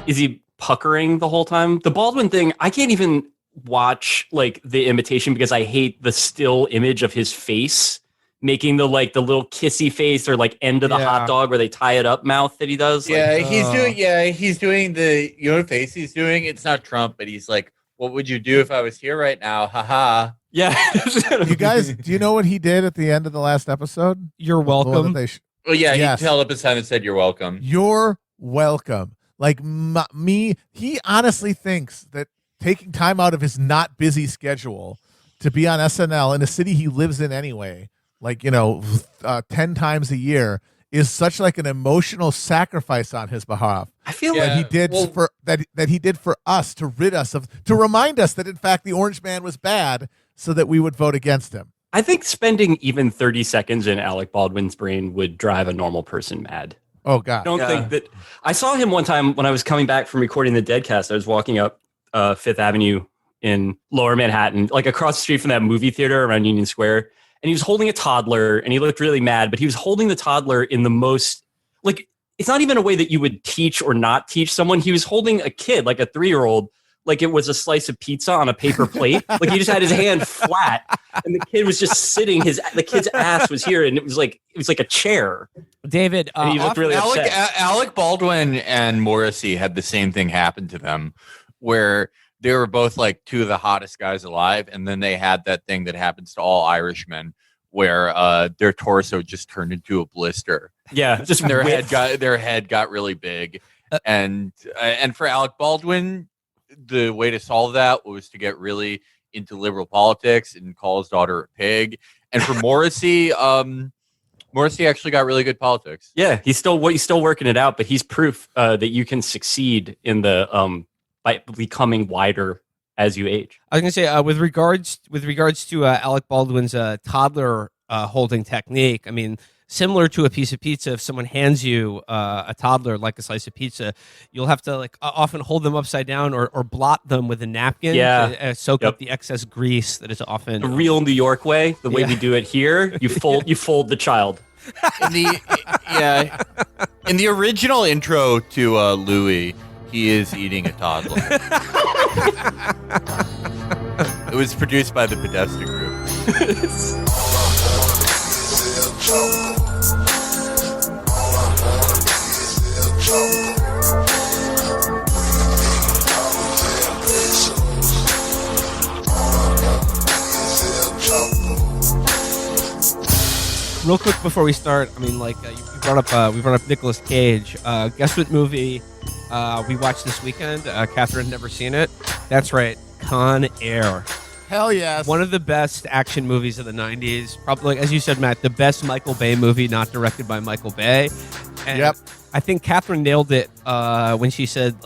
Is he puckering the whole time? The Baldwin thing, I can't even watch like The Imitation because I hate the still image of his face making the little kissy face or like end of the hot dog where they tie it up mouth that he does. Yeah, he's doing the face he's doing. It's not Trump, but he's like, what would you do if I was here right now? Haha. Yeah. You guys, do you know what he did at the end of the last episode? You're welcome. Oh yeah, Yes. he held up his hand and said, "You're welcome." You're welcome. Like me, he honestly thinks that taking time out of his not busy schedule to be on SNL in a city he lives in anyway, 10 times a year, is such like an emotional sacrifice on his behalf. I feel that he did that he did for us to remind us that in fact the Orange Man was bad, so that we would vote against him. I think spending even 30 seconds in Alec Baldwin's brain would drive a normal person mad. Oh God! I don't think that. I saw him one time when I was coming back from recording the Deadcast. I was walking up Fifth Avenue in Lower Manhattan, like across the street from that movie theater around Union Square. And he was holding a toddler and he looked really mad, but he was holding the toddler in the most, like, it's not even a way that you would teach or not teach someone. He was holding a kid, like a 3-year-old, like it was a slice of pizza on a paper plate. Like he just had his hand flat and the kid was just sitting, the kid's ass was here and it was like a chair. David, and he looked really upset. Alec Baldwin and Morrissey had the same thing happen to them where they were both like two of the hottest guys alive. And then they had that thing that happens to all Irishmen where their torso just turned into a blister. Yeah. Just their head got really big. And for Alec Baldwin, the way to solve that was to get really into liberal politics and call his daughter a pig. And for Morrissey, Morrissey actually got really good politics. Yeah, he's still working it out, but he's proof that you can succeed in the by becoming wider as you age. I was going to say with regards to Alec Baldwin's toddler holding technique. I mean, similar to a piece of pizza, if someone hands you a toddler like a slice of pizza, you'll have to often hold them upside down or blot them with a napkin to soak up the excess grease that is often the real New York way. The way we do it here, you fold the child. In the original intro to Louis, he is eating a toddler. It was produced by the Podesta Group. Real quick before we start, I mean, we brought up Nicolas Cage. Guess what movie we watched this weekend? Catherine never seen it. That's right, Con Air. Hell yes. One of the best action movies of the 90s. Probably, as you said, Matt, the best Michael Bay movie not directed by Michael Bay. And yep. I think Catherine nailed it when she said,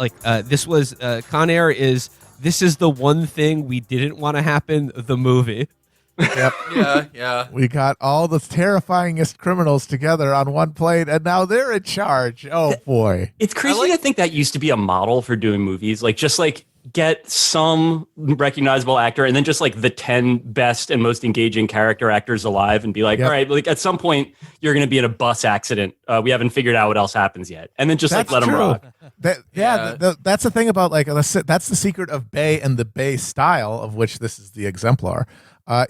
this was Con Air this is the one thing we didn't want to happen, the movie. Yep. Yeah. We got all the terrifyingest criminals together on one plane, and now they're in charge. Oh, boy. It's crazy to think that used to be a model for doing movies. Get some recognizable actor and then just the 10 best and most engaging character actors alive and be like, all right, at some point you're going to be in a bus accident. We haven't figured out what else happens yet. And then just let them rock. That's the thing about that's the secret of Bay and the Bay style, of which this is the exemplar,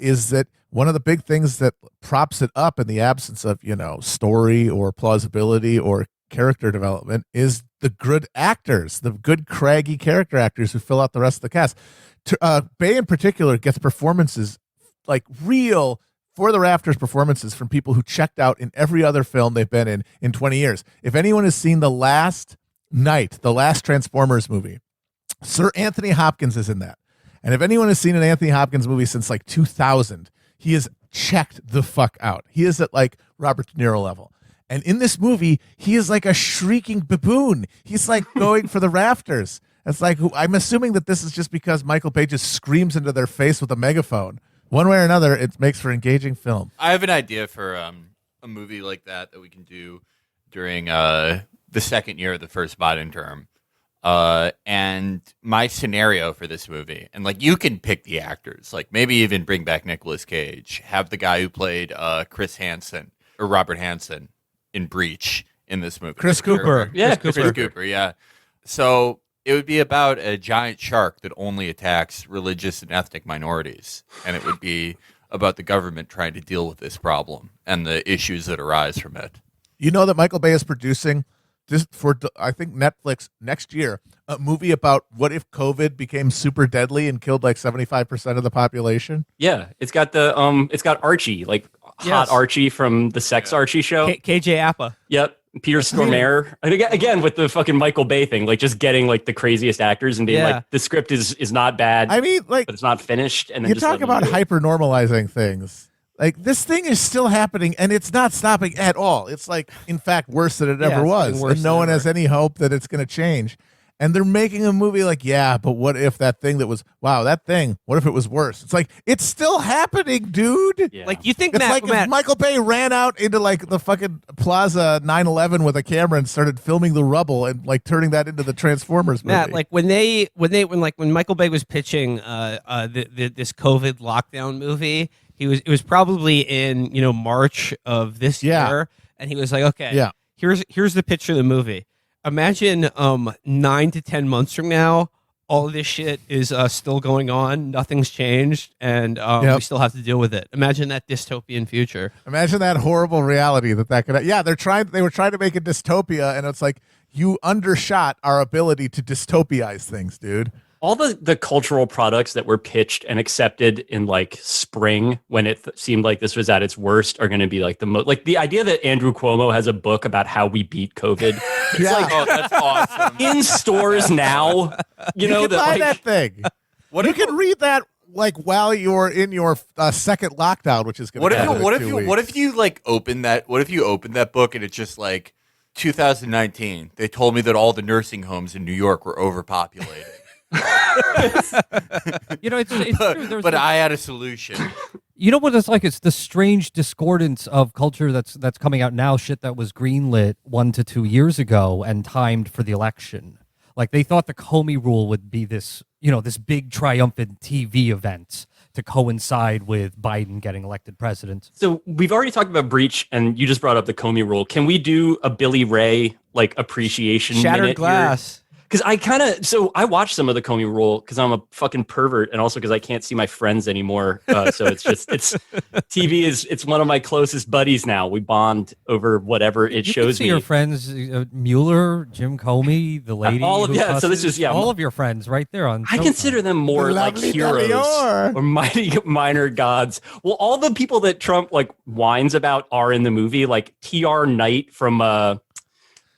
is that one of the big things that props it up in the absence of, story or plausibility or character development is the good actors, the good craggy character actors who fill out the rest of the cast. Bay in particular gets performances, real for the rafters performances from people who checked out in every other film they've been in 20 years. If anyone has seen The Last Night, the last Transformers movie, Sir Anthony Hopkins is in that. And if anyone has seen an Anthony Hopkins movie since 2000, he is checked the fuck out. He is at Robert De Niro level. And in this movie, he is like a shrieking baboon. He's going for the rafters. It's I'm assuming that this is just because Michael Bay just screams into their face with a megaphone. One way or another, it makes for engaging film. I have an idea for a movie like that we can do during the second year of the first Biden term. And my scenario for this movie, and you can pick the actors, maybe even bring back Nicolas Cage, have the guy who played Chris Hansen or Robert Hansen in Breach in this movie. Chris Cooper. Yeah, Chris Cooper, yeah. So it would be about a giant shark that only attacks religious and ethnic minorities, and it would be about the government trying to deal with this problem and the issues that arise from it. You know that Michael Bay is producing this for, I think, Netflix next year, a movie about what if COVID became super deadly and killed like 75% of the population. Yeah, it's got Archie, like hot Archie from the Sex Archie show. KJ Appa. Yep. Peter Stormare. And again, with the fucking Michael Bay thing, like just getting like the craziest actors and being like, the script is not bad. I mean, like, but it's not finished. And then you just talk about hyper normalizing things. Like, this thing is still happening and it's not stopping at all. It's like, in fact, worse than it ever was. And no one has any hope that it's going to change. And they're making a movie like, yeah, but what if that thing that was, wow, that thing, what if it was worse? It's like, it's still happening, dude. Yeah. Like, you think It's like if Michael Bay ran out into like the fucking Plaza 9/11 with a camera and started filming the rubble and like turning that into the Transformers movie. Matt, like when Michael Bay was pitching this COVID lockdown movie, it was probably in March of this year, and he was like, okay, here's the pitch of the movie. Imagine 9 to 10 months from now, all of this shit is still going on. Nothing's changed, and we still have to deal with it. Imagine that dystopian future. Imagine that horrible reality that could. Yeah, they were trying to make a dystopia, and it's like you undershot our ability to dystopiaize things, dude. All the cultural products that were pitched and accepted in like spring when it seemed like this was at its worst are going to be like the most, like the idea that Andrew Cuomo has a book about how we beat COVID. It's like, Oh, that's awesome. in stores now. You know, can buy that thing. You can read that like while you're in your second lockdown, which is going to happen. What if you like open that? What if you open that book and it's just like 2019? They told me that all the nursing homes in New York were overpopulated. It's true. But I had a solution. You know what it's like? It's the strange discordance of culture that's coming out now. Shit that was greenlit 1 to 2 years ago and timed for the election. Like they thought the Comey rule would be this big triumphant TV event to coincide with Biden getting elected president. So we've already talked about Breach, and you just brought up the Comey rule. Can we do a Billy Ray like appreciation Shattered minute glass? Because I watched some of the Comey rule because I'm a fucking pervert, and also because I can't see my friends anymore. So it's TV it's one of my closest buddies now. We bond over whatever it you shows can see me. Your friends, Mueller, Jim Comey, the lady, all of so this is all of your friends right there on. I consider them more like heroes or mighty minor gods. Well, all the people that Trump like whines about are in the movie, like T.R. Knight from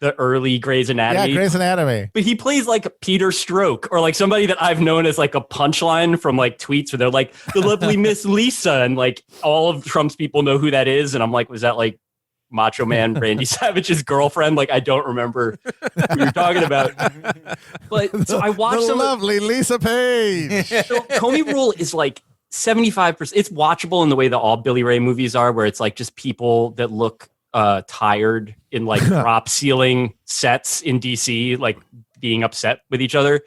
the early Grey's Anatomy. Yeah, Grey's Anatomy. But he plays like Peter Stroke or like somebody that I've known as like a punchline from like tweets where they're like the lovely Miss Lisa, and like all of Trump's people know who that is. And I'm like, was that like Macho Man Randy Savage's girlfriend? Like, I don't remember who you're talking about. But so I watched the lovely Lisa Page. So Comey Rule is like 75%. It's watchable in the way that all Billy Ray movies are, where it's like just people that look tired in like drop ceiling sets in DC, like being upset with each other.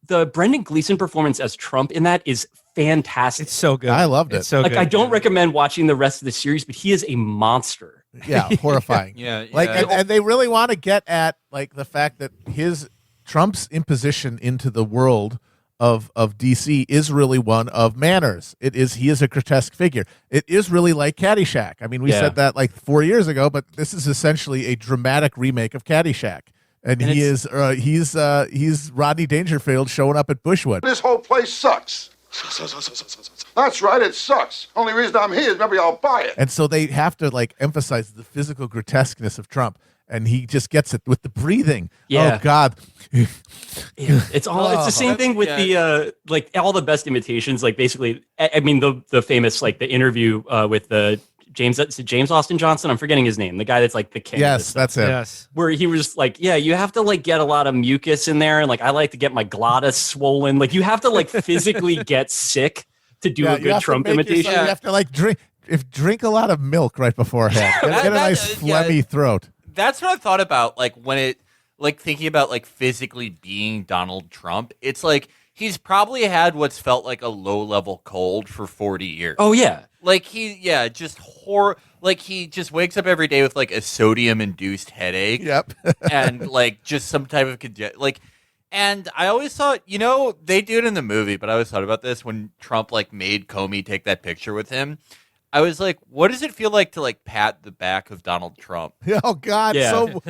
The Brendan Gleeson performance as Trump in that is fantastic. It's so good. I loved it. It's so like, good. I don't recommend watching the rest of the series, but he is a monster. Yeah, horrifying. Like, and they really want to get at like the fact that Trump's imposition into the world of DC is really one of manners. He is a grotesque figure. It is really like Caddyshack. I mean, we said that like 4 years ago, but this is essentially a dramatic remake of Caddyshack. And he's Rodney Dangerfield showing up at Bushwood. This whole place sucks. That's right, it sucks. Only reason I'm here is maybe I'll buy it. And so they have to like emphasize the physical grotesqueness of Trump. And he just gets it with the breathing. Yeah. Oh God. It's the same thing with the like all the best imitations. Like basically, I mean the famous like the interview with the James Austin Johnson. I'm forgetting his name. The guy that's like the king. Yes, that's it. Yes. Where he was like, yeah, you have to like get a lot of mucus in there, and like I like to get my glottis swollen. Like you have to like physically get sick to do a good Trump imitation. You have to like drink a lot of milk right beforehand. Get a nice phlegmy throat. That's what I thought about, like when it, like thinking about like physically being Donald Trump. It's like he's probably had what's felt like a low-level cold for 40 years. Oh yeah. Like he just wakes up every day with like a sodium-induced headache. Yep. And like just some type of and I always thought, they do it in the movie, but I always thought about this when Trump like made Comey take that picture with him. I was like, what does it feel like to like pat the back of Donald Trump? Oh God! Yeah. So,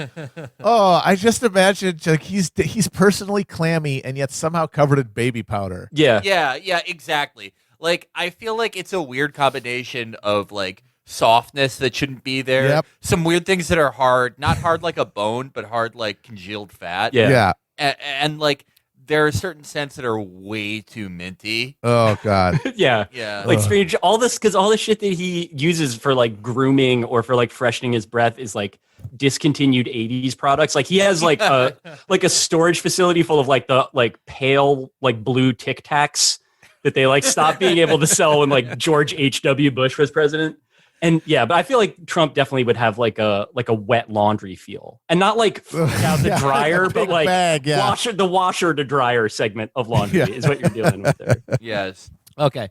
I just imagined like he's personally clammy and yet somehow covered in baby powder. Yeah. Yeah, exactly. Like I feel like it's a weird combination of like softness that shouldn't be there. Yep. Some weird things that are hard, not hard like a bone, but hard like congealed fat. Yeah. And like there are certain scents that are way too minty. Oh God! Yeah. Yeah. Like strange. All this because all the shit that he uses for like grooming or for like freshening his breath is like discontinued 80s products. Like he has like a storage facility full of like the like pale like blue Tic Tacs that they like stopped being able to sell when like George H.W. Bush was president. And yeah, but I feel like Trump definitely would have like a wet laundry feel, and not like out the dryer, but like bag, yeah. the washer to dryer segment of laundry is what you're dealing with there. Yes. Okay.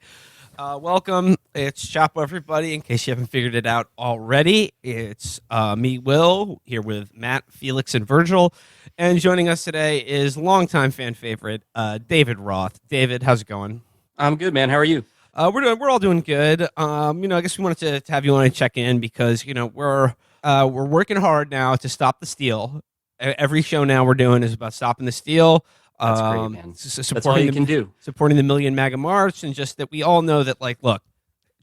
Welcome. It's Chapo, everybody. In case you haven't figured it out already, it's me, Will, here with Matt, Felix, and Virgil. And joining us today is longtime fan favorite, David Roth. David, how's it going? I'm good, man. How are you? We're all doing good. I guess we wanted to have you on and check in because we're working hard now to stop the steal. Every show now we're doing is about stopping the steal. That's great, man. That's all you can do. Supporting the Million MAGA March, and just that we all know that, like, look,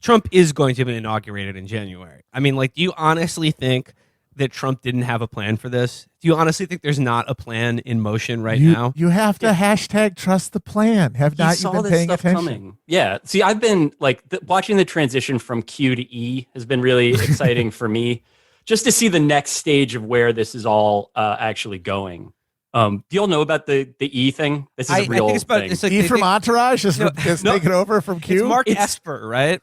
Trump is going to be inaugurated in January. I mean, like, do you honestly think that Trump didn't have a plan for this? Do you honestly think there's not a plan in motion now? You have to hashtag trust the plan. Have not you been paying attention? Coming. Yeah. See, I've been like watching the transition from Q to E has been really exciting for me, just to see the next stage of where this is all actually going. Do you all know about the E thing? This is a real thing. It's like E from Entourage is taken over from Q. It's Mark Esper, right?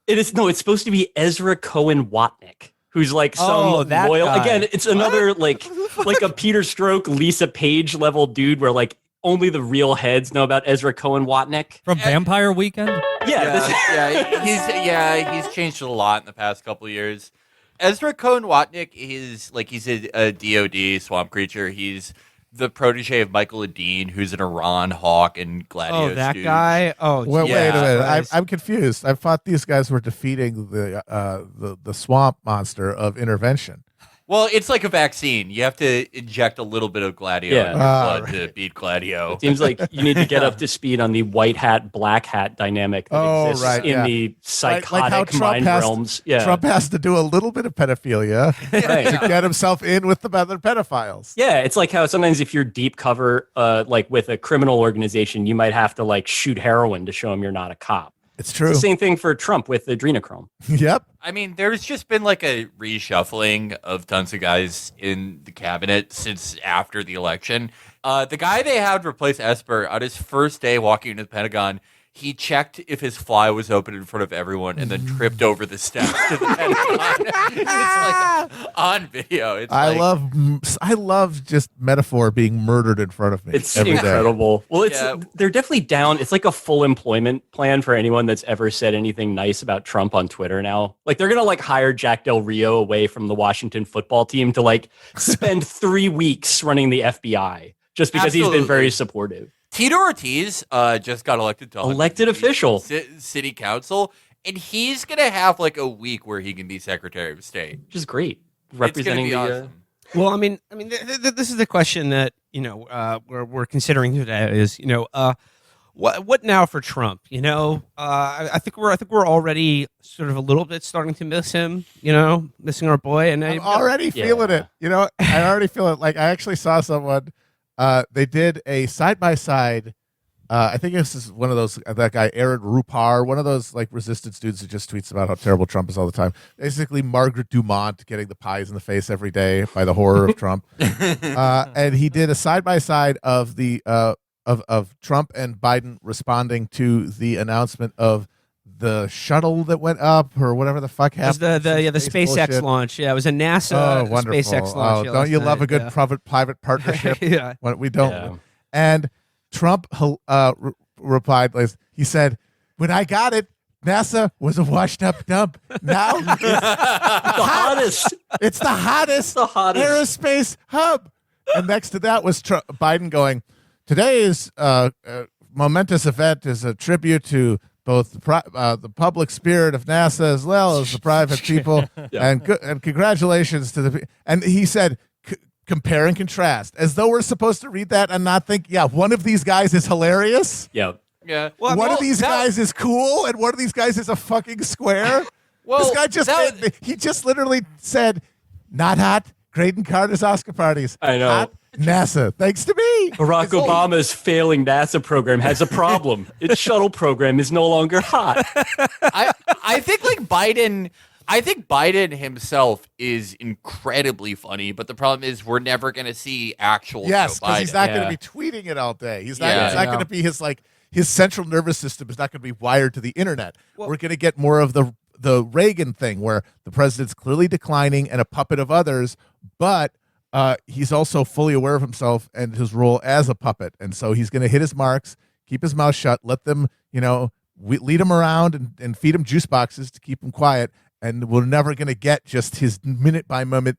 It is. No, it's supposed to be Ezra Cohen Watnick, who's like some that loyal. guy. Again, it's another like a Peter Stroke, Lisa Page level dude, where like only the real heads know about Ezra Cohen Watnick From Vampire Weekend? He's changed a lot in the past couple of years. Ezra Cohen Watnick is like he's a DOD swamp creature. He's the protege of Michael Adine, who's an Iran hawk and Gladio. Oh, that stooge. guy. Oh, Wait a yeah, minute. I'm confused. I thought these guys were defeating the swamp monster of intervention. Well, it's like a vaccine. You have to inject a little bit of Gladio in your blood to beat Gladio. It seems like you need to get up to speed on the white hat, black hat dynamic that exists in the psychotic mind realms. Yeah. Trump has to do a little bit of pedophilia to get himself in with the other pedophiles. Yeah, it's like how sometimes if you're deep cover, like with a criminal organization, you might have to like shoot heroin to show them you're not a cop. It's true. It's the same thing for Trump with adrenochrome. Yep. I mean, there's just been like a reshuffling of tons of guys in the cabinet since after the election. The guy they had replace Esper on his first day walking into the Pentagon, he checked if his fly was open in front of everyone and then tripped over the steps to the Pentagon. It's like on video. I love just metaphor being murdered in front of me. It's every incredible. day. Well, they're definitely down. It's like a full employment plan for anyone that's ever said anything nice about Trump on Twitter now. Like they're gonna like hire Jack Del Rio away from the Washington football team to like spend 3 weeks running the FBI just because he's been very supportive. Tito Ortiz just got elected to official city council, and he's gonna have like a week where he can be Secretary of State, which is great. Representing it's gonna be awesome. Well, I mean, this is the question that we're considering today is what now for Trump? I think we're already sort of a little bit starting to miss him. Missing our boy, and I'm already feeling it. I already feel it. Like I actually saw someone. They did a side-by-side. I think this is one of those, that guy, Aaron Rupar, one of those like resistance dudes who just tweets about how terrible Trump is all the time. Basically, Margaret Dumont getting the pies in the face every day by the horror of Trump. And he did a side-by-side of the of Trump and Biden responding to the announcement of the shuttle that went up or whatever the fuck happened. The SpaceX bullshit. Launch. Yeah, it was a NASA SpaceX launch. Don't you love a good private partnership? Yeah. When we don't. Yeah. And Trump replied, he said, "When I got it, NASA was a washed-up dump. Now it's The hottest. it's the hottest aerospace hub." And next to that was Biden going, "Today's momentous event is a tribute to both the public spirit of NASA as well as the private people, and congratulations to the." And he said, "Compare and contrast," as though we're supposed to read that and not think, yeah, one of these guys is hilarious. Yeah. Yeah. One of these guys is cool, and one of these guys is a fucking square. This guy he just literally said, "Not hot. Graydon Carter's Oscar parties. I know. Hot NASA, thanks to me." Barack Obama's failing NASA program has a problem. Its shuttle program is no longer hot. I think Biden himself is incredibly funny, but the problem is we're never going to see actual Joe Yes, because Biden. he's not going to be tweeting it all day. He's not. Yeah. It's not going to be his central nervous system is not going to be wired to the internet. We're going to get more of the Reagan thing, where the president's clearly declining and a puppet of others, but he's also fully aware of himself and his role as a puppet, and so he's going to hit his marks, keep his mouth shut, let them, lead him around and feed him juice boxes to keep him quiet, and we're never going to get just his minute by moment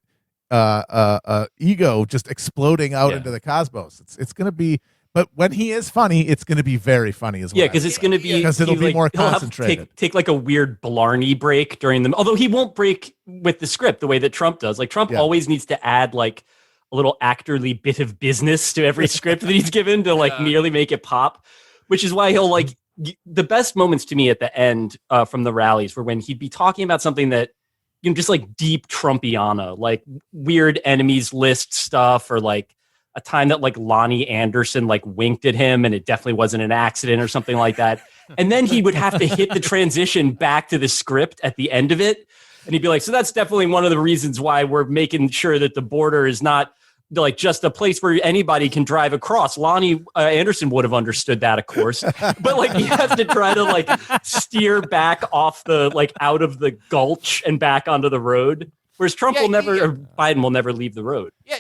ego just exploding out into the cosmos. It's going to be. But when he is funny, it's going to be very funny as well. Yeah, because it's going to be because it'll be more concentrated. Take like a weird Blarney break during them. Although he won't break with the script the way that Trump does. Like Trump always needs to add like a little actorly bit of business to every script that he's given to like merely make it pop. Which is why he'll like the best moments to me at the end from the rallies were when he'd be talking about something that just like deep Trumpiana, like weird enemies list stuff, or like a time that like Lonnie Anderson like winked at him and it definitely wasn't an accident or something like that. And then he would have to hit the transition back to the script at the end of it. And he'd be like, so that's definitely one of the reasons why we're making sure that the border is not like just a place where anybody can drive across. Lonnie Anderson would have understood that, of course. But like he has to try to like steer back off the like out of the gulch and back onto the road. Whereas Trump will never, or Biden will never leave the road. Yeah,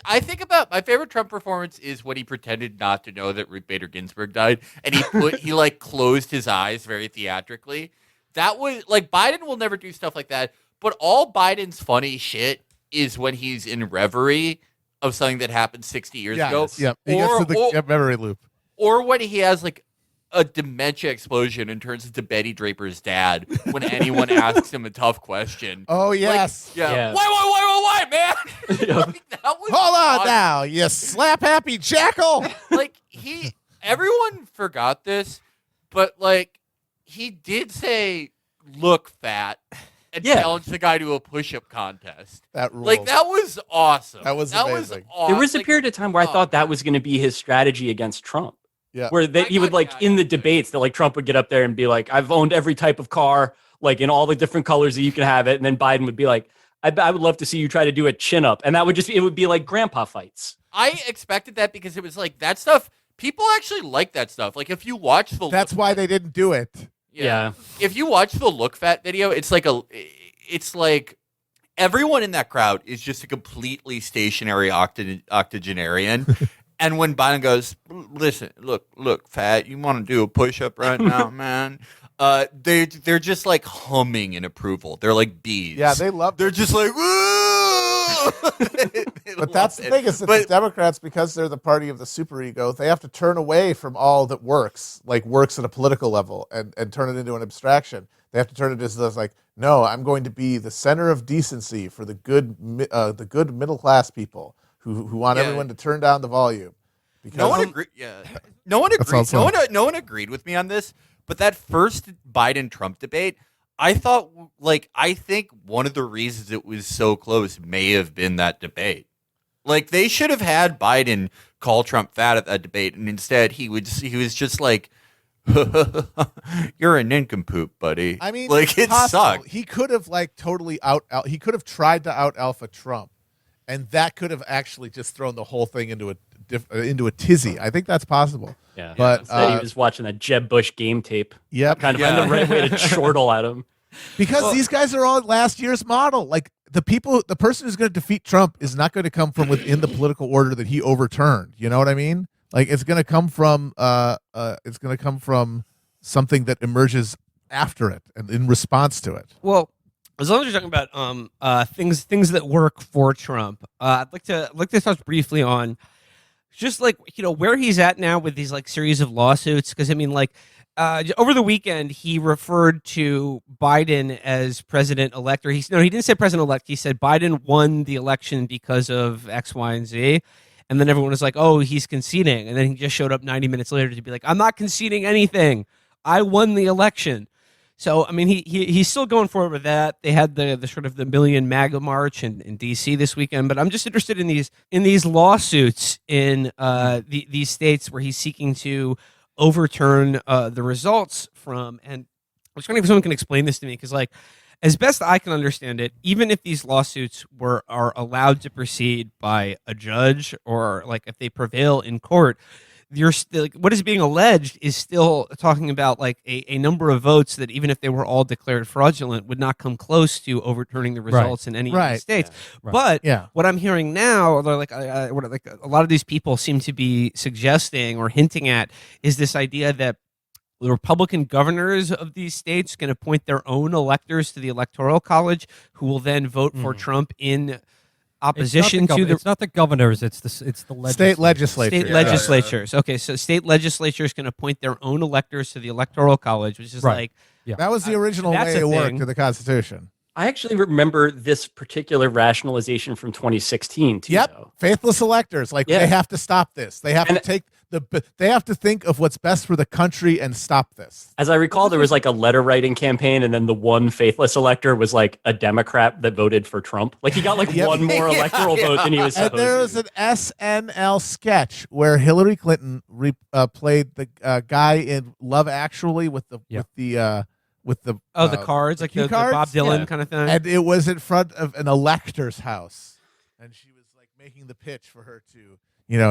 I think about my favorite Trump performance is when he pretended not to know that Ruth Bader Ginsburg died, and he like closed his eyes very theatrically. That was like Biden will never do stuff like that. But all Biden's funny shit is when he's in reverie of something that happened 60 years ago. Yeah, he gets to the memory loop. Or when he has like a dementia explosion and turns into Betty Draper's dad when anyone asks him a tough question. Oh, yes. Like, Why, man? Like, that was Hold on now, you slap happy jackal. Like everyone forgot this, but like he did say, "Look, fat," and challenge the guy to a push-up contest. That rules. Like that was awesome. That was amazing. awesome. There was a period of time where I thought that was going to be his strategy against Trump. Yeah. Where he would like in the debates that like Trump would get up there and be like, I've owned every type of car, like in all the different colors that you can have it. And then Biden would be like, I would love to see you try to do a chin up. And that would it would be like grandpa fights. I expected that because it was like that stuff. People actually like that stuff. Like if you watch that's why they didn't do it. Yeah. If you watch the Look Fat video, it's like everyone in that crowd is just a completely stationary octogenarian. And when Biden goes, listen, look, fat, you want to do a push-up right now, man? They're just like humming in approval. They're like bees. Yeah, they love. They're just like, woo! But that's the thing is that the Democrats, because they're the party of the superego, they have to turn away from all that works at a political level, and turn it into an abstraction. They have to turn it into like, no, I'm going to be the center of decency for the good middle class people who want everyone to turn down the volume. Because no one agreed. Yeah, no one agreed. No one agreed with me on this. But that first Biden-Trump debate, I think one of the reasons it was so close may have been that debate. Like they should have had Biden call Trump fat at that debate, and instead he was just like, "You're a nincompoop, buddy." I mean, like it sucked. He could have he could have tried to out alpha Trump, and that could have actually just thrown the whole thing into a tizzy. I think that's possible. Yeah, but instead he was watching that Jeb Bush game tape. Yep, kind of find the right way to chortle at him. Because these guys are all last year's model. Like the person who's going to defeat Trump is not going to come from within the political order that he overturned. You know what I mean? Like it's going to come from something that emerges after it and in response to it. Well, as long as you're talking about things that work for Trump, I'd like to touch briefly on just like where he's at now with these like series of lawsuits. Because I mean, like over the weekend, he referred to Biden as president-elect. Or he didn't say president-elect. He said Biden won the election because of X, Y, and Z. And then everyone was like, "Oh, he's conceding." And then he just showed up 90 minutes later to be like, "I'm not conceding anything. I won the election." So, I mean, he's still going forward with that. They had the sort of the Million MAGA March in D.C. this weekend, but I'm just interested in these lawsuits in these states where he's seeking to overturn the results from. And I was wondering if someone can explain this to me, because, like, as best I can understand it, even if these lawsuits are allowed to proceed by a judge, or like if they prevail in court, you're still, what is being alleged is still talking about like a number of votes that, even if they were all declared fraudulent, would not come close to overturning the results in any of the states. Yeah. But what I'm hearing now, although like what a lot of these people seem to be suggesting or hinting at, is this idea that the Republican governors of these states can appoint their own electors to the Electoral College, who will then vote for Trump in opposition to the. It's not the governors. It's the state legislature. State legislatures. Okay, so state legislatures can appoint their own electors to the Electoral College, which is like that was the original way it worked in the Constitution. I actually remember this particular rationalization from 2016 too. Yep, though. faithless electors. Like they have to stop this. They have to take they have to think of what's best for the country and stop this. As I recall, there was like a letter writing campaign, and then the one faithless elector was like a Democrat that voted for Trump. Like he got like one more electoral vote than he was supposed to. And there was an SNL sketch where Hillary Clinton played the guy in Love Actually with the cards, like the Bob Dylan kind of thing. And it was in front of an elector's house, and she was like making the pitch for her to,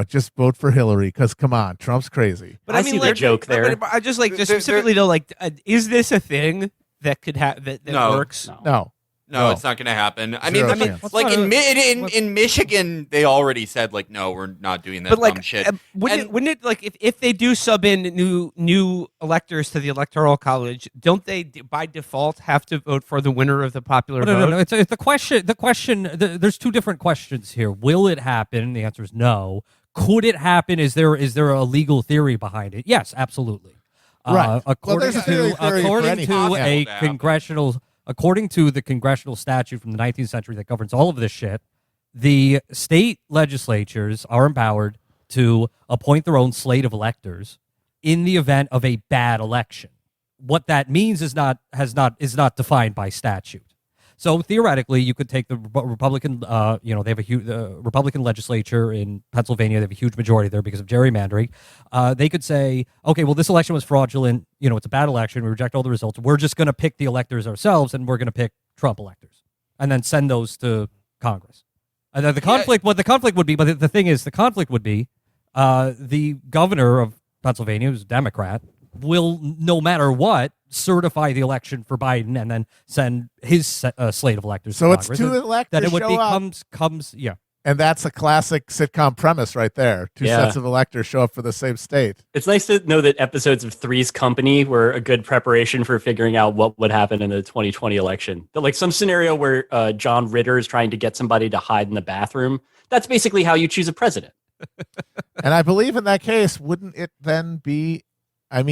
just vote for Hillary, because come on, Trump's crazy. But I mean, see the joke there. But I just like specifically though, like, is this a thing that could that works? No, it's not going to happen. I mean, like in Michigan, they already said like, no, we're not doing that dumb shit. Wouldn't it like if they do sub in new electors to the Electoral College, don't they by default have to vote for the winner of the popular vote? No. It's the question. The question. There's two different questions here. Will it happen? The answer is no. Could it happen? Is there a legal theory behind it? Yes, absolutely. Right. According to the congressional statute from the 19th century that governs all of this shit, the state legislatures are empowered to appoint their own slate of electors in the event of a bad election. What that means is not defined by statute. So theoretically, you could take the Republican, they have a huge Republican legislature in Pennsylvania. They have a huge majority there because of gerrymandering. They could say, okay, well, this election was fraudulent. It's a bad election. We reject all the results. We're just going to pick the electors ourselves, and we're going to pick Trump electors, and then send those to Congress. And then the conflict would be, but the thing is, the conflict would be, the governor of Pennsylvania, who's a Democrat, will, no matter what, certify the election for Biden and then send his slate of electors to Congress. So it's two electors that it would show be up. comes. And that's a classic sitcom premise right there. Two sets of electors show up for the same state. It's nice to know that episodes of Three's Company were a good preparation for figuring out what would happen in the 2020 election. That, like, some scenario where John Ritter is trying to get somebody to hide in the bathroom. That's basically how you choose a president. And I believe in that case, wouldn't it then be, all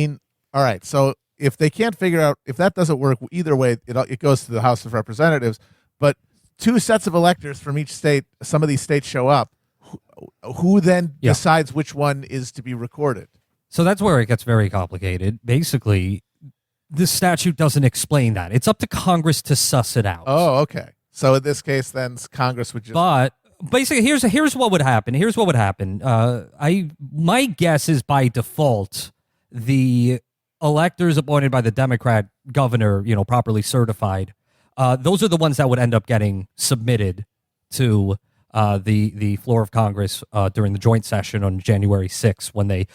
right, so if they can't figure out, if that doesn't work, either way, it goes to the House of Representatives, but two sets of electors from each state, some of these states show up, who then decides which one is to be recorded? So that's where it gets very complicated. Basically, the statute doesn't explain that. It's up to Congress to suss it out. Oh, okay. So in this case, then Congress would just... But basically, here's what would happen. My guess is by default, the electors appointed by the Democrat governor, properly certified, those are the ones that would end up getting submitted to the floor of Congress during the joint session on January 6th when they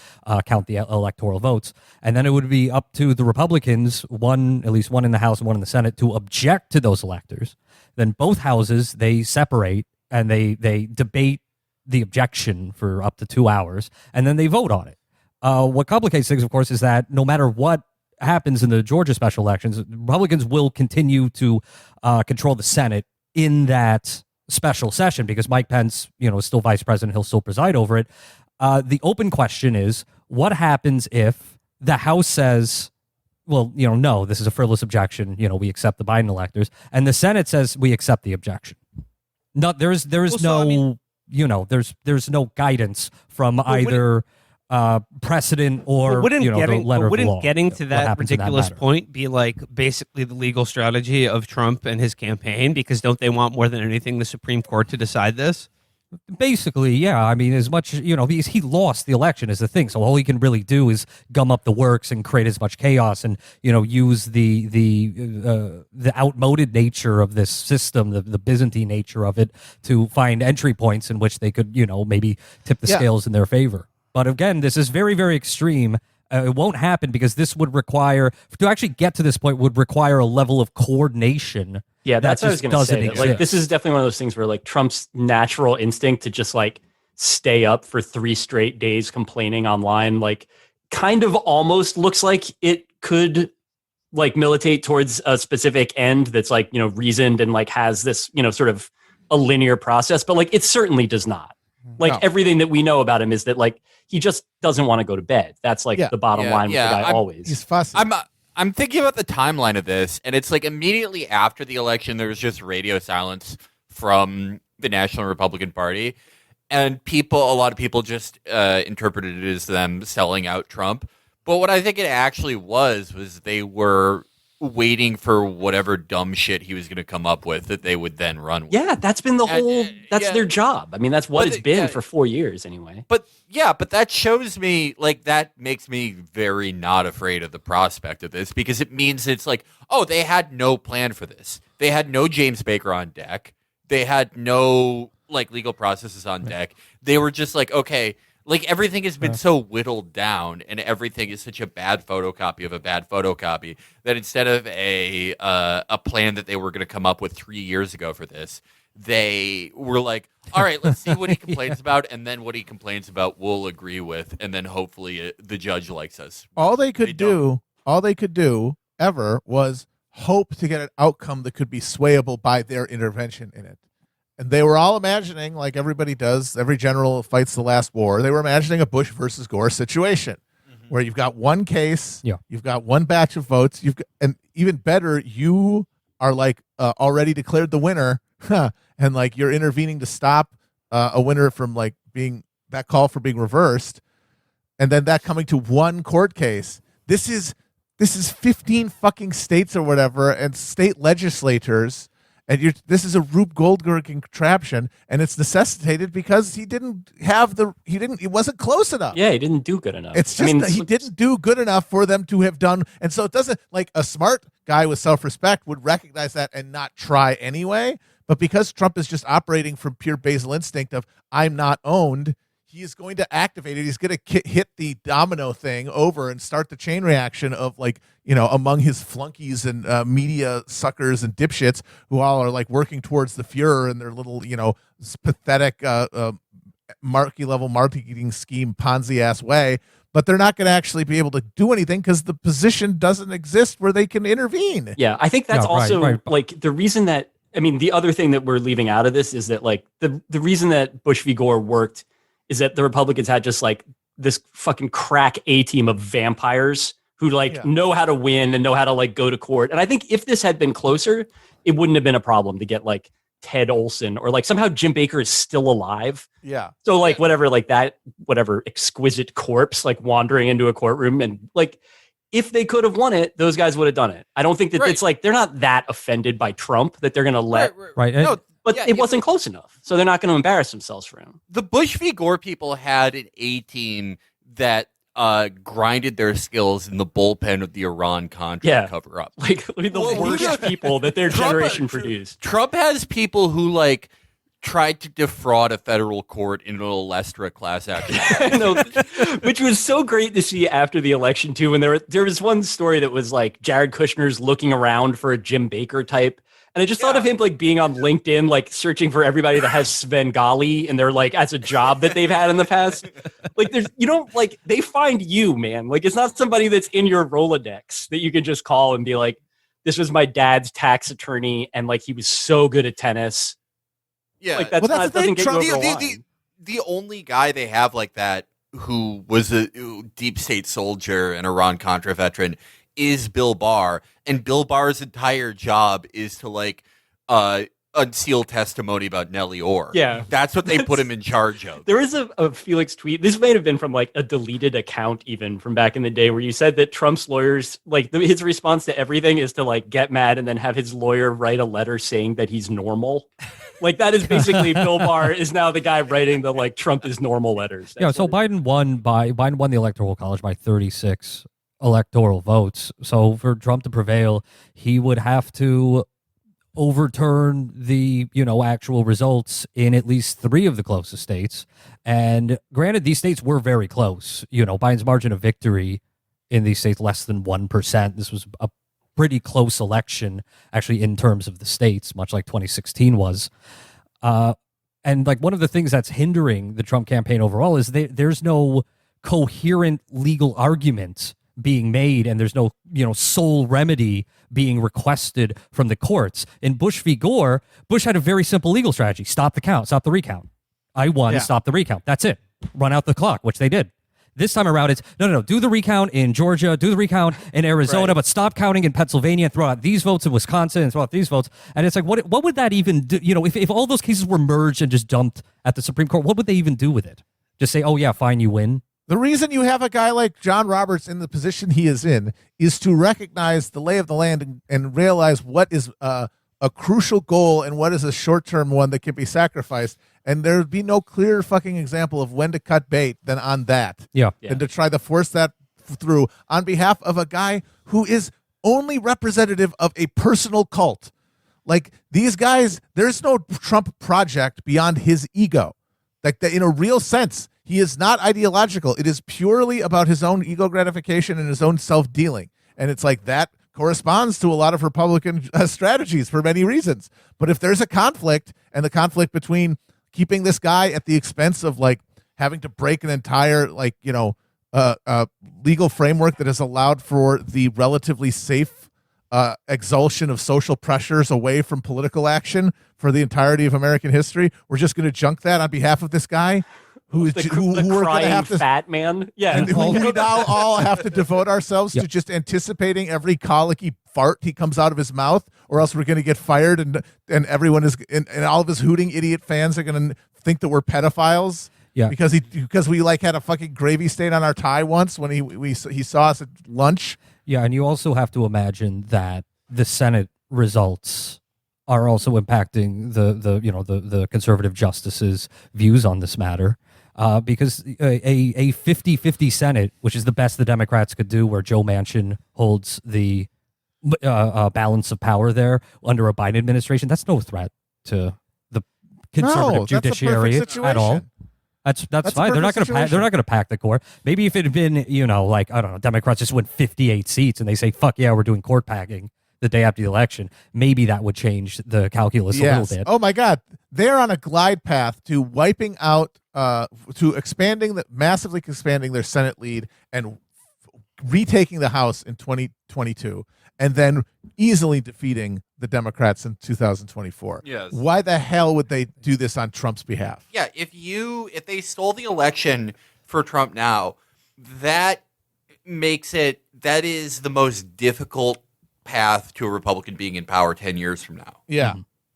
count the electoral votes. And then it would be up to the Republicans, at least one in the House and one in the Senate, to object to those electors. Then both houses, they separate and they debate the objection for up to 2 hours, and then they vote on it. What complicates things, of course, is that no matter what happens in the Georgia special elections, Republicans will continue to control the Senate in that special session because Mike Pence, is still vice president. He'll still preside over it. The open question is, what happens if the House says, well, no, this is a frivolous objection. We accept the Biden electors. And the Senate says we accept the objection. No, there's no guidance from either precedent or the letter of the law. Getting to that ridiculous point be like basically the legal strategy of Trump and his campaign? Because don't they want more than anything the Supreme Court to decide this? Basically, yeah. I mean, as much he lost the election is the thing, so all he can really do is gum up the works and create as much chaos, and use the outmoded nature of this system, the Byzantine nature of it, to find entry points in which they could maybe tip the scales in their favor. But again, this is very, very extreme. It won't happen because this would require, to actually get to this point, would require a level of coordination. Yeah, that's what I was going to say. Like, this is definitely one of those things where like Trump's natural instinct to just like stay up for 3 straight days complaining online, like kind of almost looks like it could like militate towards a specific end that's like, reasoned and like has this, sort of a linear process, but like it certainly does not. Like everything that we know about him is that like he just doesn't want to go to bed. That's like the bottom line with the guy always. He's fussy. I'm thinking about the timeline of this, and it's like immediately after the election, there was just radio silence from the National Republican Party, and a lot of people just interpreted it as them selling out Trump. But what I think it actually was they were waiting for whatever dumb shit he was going to come up with that they would then run with. Yeah, that's been that's their job. I mean, that's what it's been for 4 years anyway. But that shows me, like, that makes me very not afraid of the prospect of this, because it means it's like, oh, they had no plan for this. They had no James Baker on deck. They had no, like, legal processes on deck. They were just like, okay, like, everything has been so whittled down, and everything is such a bad photocopy of a bad photocopy, that instead of a plan that they were going to come up with 3 years ago for this, they were like, all right, let's see what he complains about, and then what he complains about we'll agree with, and then hopefully the judge likes us. All they could do ever was hope to get an outcome that could be swayable by their intervention in it. And they were all imagining, like everybody does, every general fights the last war, they were imagining a Bush versus Gore situation where you've got one case, you've got one batch of votes, and even better, you are like already declared the winner, and like you're intervening to stop a winner from like being that call for being reversed, and then that coming to one court case. This is 15 fucking states or whatever, and state legislators. And this is a Rube Goldberg contraption, and it's necessitated because he wasn't close enough. Yeah, he didn't do good enough. It's just that he didn't do good enough for them to have done. And so it doesn't, like, a smart guy with self-respect would recognize that and not try anyway. But because Trump is just operating from pure basal instinct of I'm not owned, he is going to activate it. He's going to hit the domino thing over and start the chain reaction of, like, among his flunkies and media suckers and dipshits who all are like working towards the Fuhrer in their little, pathetic marquee level marketing scheme Ponzi ass way. But they're not going to actually be able to do anything because the position doesn't exist where they can intervene. Yeah, I think that's like the reason that, I mean, the other thing that we're leaving out of this is that like the reason that Bush v. Gore worked is that the Republicans had just like this fucking crack A-team of vampires who like know how to win and know how to like go to court. And I think if this had been closer, it wouldn't have been a problem to get like Ted Olson or like somehow Jim Baker is still alive. Yeah. So like whatever exquisite corpse like wandering into a courtroom, and like if they could have won it, those guys would have done it. I don't think that it's like they're not that offended by Trump that they're going to let. Right. No, but it wasn't close enough, so they're not going to embarrass themselves for him. The Bush v. Gore people had an A-team that grinded their skills in the bullpen of the Iran-Contra cover-up. Like the worst people that their generation produced. Trump has people who like tried to defraud a federal court in an Olestra class action. No, which was so great to see after the election too. When there was one story that was like Jared Kushner's looking around for a Jim Baker type. And I just thought of him like being on LinkedIn, like searching for everybody that has Svengali and they're like as a job that they've had in the past. Like they find you, man. Like it's not somebody that's in your Rolodex that you can just call and be like, this was my dad's tax attorney and like he was so good at tennis. Yeah. Like that's not, doesn't get you over the line. The only guy they have like that who was a deep state soldier and Iran-Contra veteran is Bill Barr, and Bill Barr's entire job is to like unseal testimony about Nellie Orr. Yeah, that's what they put him in charge of. There is a Felix tweet. This may have been from like a deleted account, even from back in the day, where you said that Trump's lawyers, like his response to everything is to like get mad and then have his lawyer write a letter saying that he's normal. Like that is basically Bill Barr is now the guy writing the like Trump is normal letters. Yeah, so Biden won the Electoral College by 36 electoral votes. So for Trump to prevail, he would have to overturn the actual results in at least 3 of the closest states. And granted, these states were very close. Biden's margin of victory in these states less than 1%. This was a pretty close election, actually, in terms of the states, much like 2016 was. And like one of the things that's hindering the Trump campaign overall is there's no coherent legal argument being made, and there's no sole remedy being requested from the courts. In Bush v. Gore, Bush had a very simple legal strategy: stop the recount. I won, stop the recount. That's it. Run out the clock, which they did. This time around, it's no. Do the recount in Georgia, do the recount in Arizona, but stop counting in Pennsylvania. Throw out these votes in Wisconsin, and throw out these votes. And it's like, what would that even do? If all those cases were merged and just dumped at the Supreme Court, what would they even do with it? Just say, oh yeah, fine, you win. The reason you have a guy like John Roberts in the position he is in is to recognize the lay of the land and realize what is a crucial goal and what is a short-term one that can be sacrificed. And there would be no clearer fucking example of when to cut bait than on that. Yeah. Than to try to force that through on behalf of a guy who is only representative of a personal cult. Like these guys, there's no Trump project beyond his ego. Like in a real sense. He is not ideological. It is purely about his own ego gratification and his own self-dealing. And it's like that corresponds to a lot of Republican strategies for many reasons. But if there's a conflict, and the conflict between keeping this guy at the expense of like having to break an entire legal framework that has allowed for the relatively safe exulsion of social pressures away from political action for the entirety of American history, we're just going to junk that on behalf of this guy. Who is the who we're crying gonna have to, fat man? Yeah, and we now all have to devote ourselves to just anticipating every colicky fart he comes out of his mouth, or else we're going to get fired, and everyone is and all of his hooting idiot fans are going to think that we're pedophiles. Yeah, because we like had a fucking gravy stain on our tie once when he saw us at lunch. Yeah, and you also have to imagine that the Senate results are also impacting the conservative justices' views on this matter. Because a 50-50 Senate, which is the best the Democrats could do, where Joe Manchin holds the balance of power there under a Biden administration, that's no threat to the conservative judiciary at all. That's fine. They're not going to pack the court. Maybe if it had been I don't know, Democrats just win 58 seats and they say fuck yeah, we're doing court packing the day after the election, maybe that would change the calculus a little bit. Oh my God, they're on a glide path to wiping out, to massively expanding their Senate lead and retaking the House in 2022, and then easily defeating the Democrats in 2024. Yes. Why the hell would they do this on Trump's behalf? Yeah, if they stole the election for Trump now, that is the most difficult path to a Republican being in power 10 years from now. Yeah.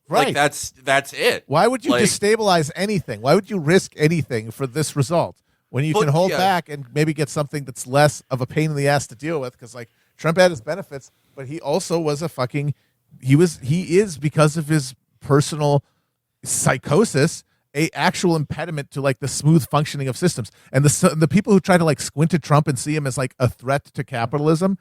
Right. Like that's it. Why would you destabilize anything? Why would you risk anything for this result when you can hold back and maybe get something that's less of a pain in the ass to deal with? Because like Trump had his benefits, but he also was he is because of his personal psychosis a actual impediment to like the smooth functioning of systems. And the people who try to like squint at Trump and see him as like a threat to capitalism,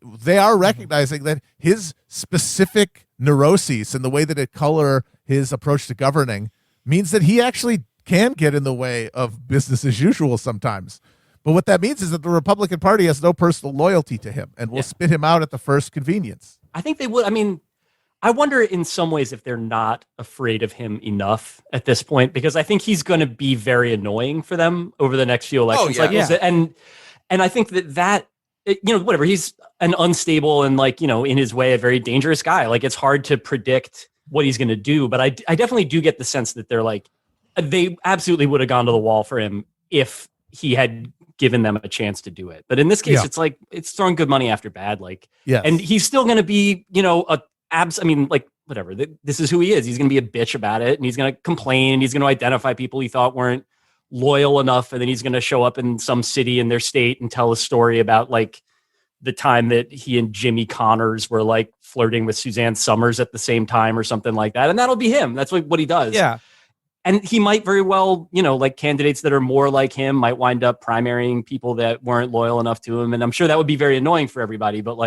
they are recognizing that his specific neuroses and the way that it color his approach to governing means that he actually can get in the way of business as usual sometimes. But what that means is that the Republican Party has no personal loyalty to him and will spit him out at the first convenience. I think they would. I mean, I wonder in some ways if they're not afraid of him enough at this point, because I think he's going to be very annoying for them over the next few election cycles. And I think that whatever, he's an unstable and in his way, a very dangerous guy. Like, it's hard to predict what he's going to do, but I definitely do get the sense that they absolutely would have gone to the wall for him if he had given them a chance to do it. But in this case, it's throwing good money after bad. And he's still going to be, whatever. This is who he is. He's going to be a bitch about it, and he's going to complain, and he's going to identify people he thought weren't loyal enough, and then he's going to show up in some city in their state and tell a story about the time that he and Jimmy Connors were flirting with Suzanne Summers at the same time or something like that. And that'll be him. That's what he does. Yeah. And he might very well, candidates that are more like him might wind up primarying people that weren't loyal enough to him. And I'm sure that would be very annoying for everybody, but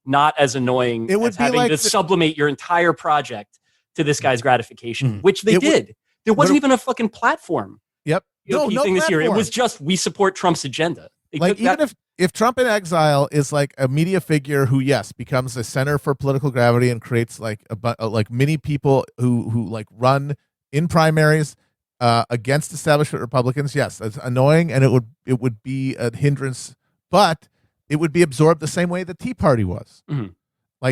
not as annoying as having to sublimate your entire project to this guy's gratification, which they did. There wasn't even a fucking platform. Yep. No thing this year. It was just, we support Trump's agenda. If Trump in exile is a media figure who, yes, becomes a center for political gravity and creates many people who run in primaries against establishment Republicans, yes, it's annoying, and it would be a hindrance, but it would be absorbed the same way the Tea Party was. Mm-hmm.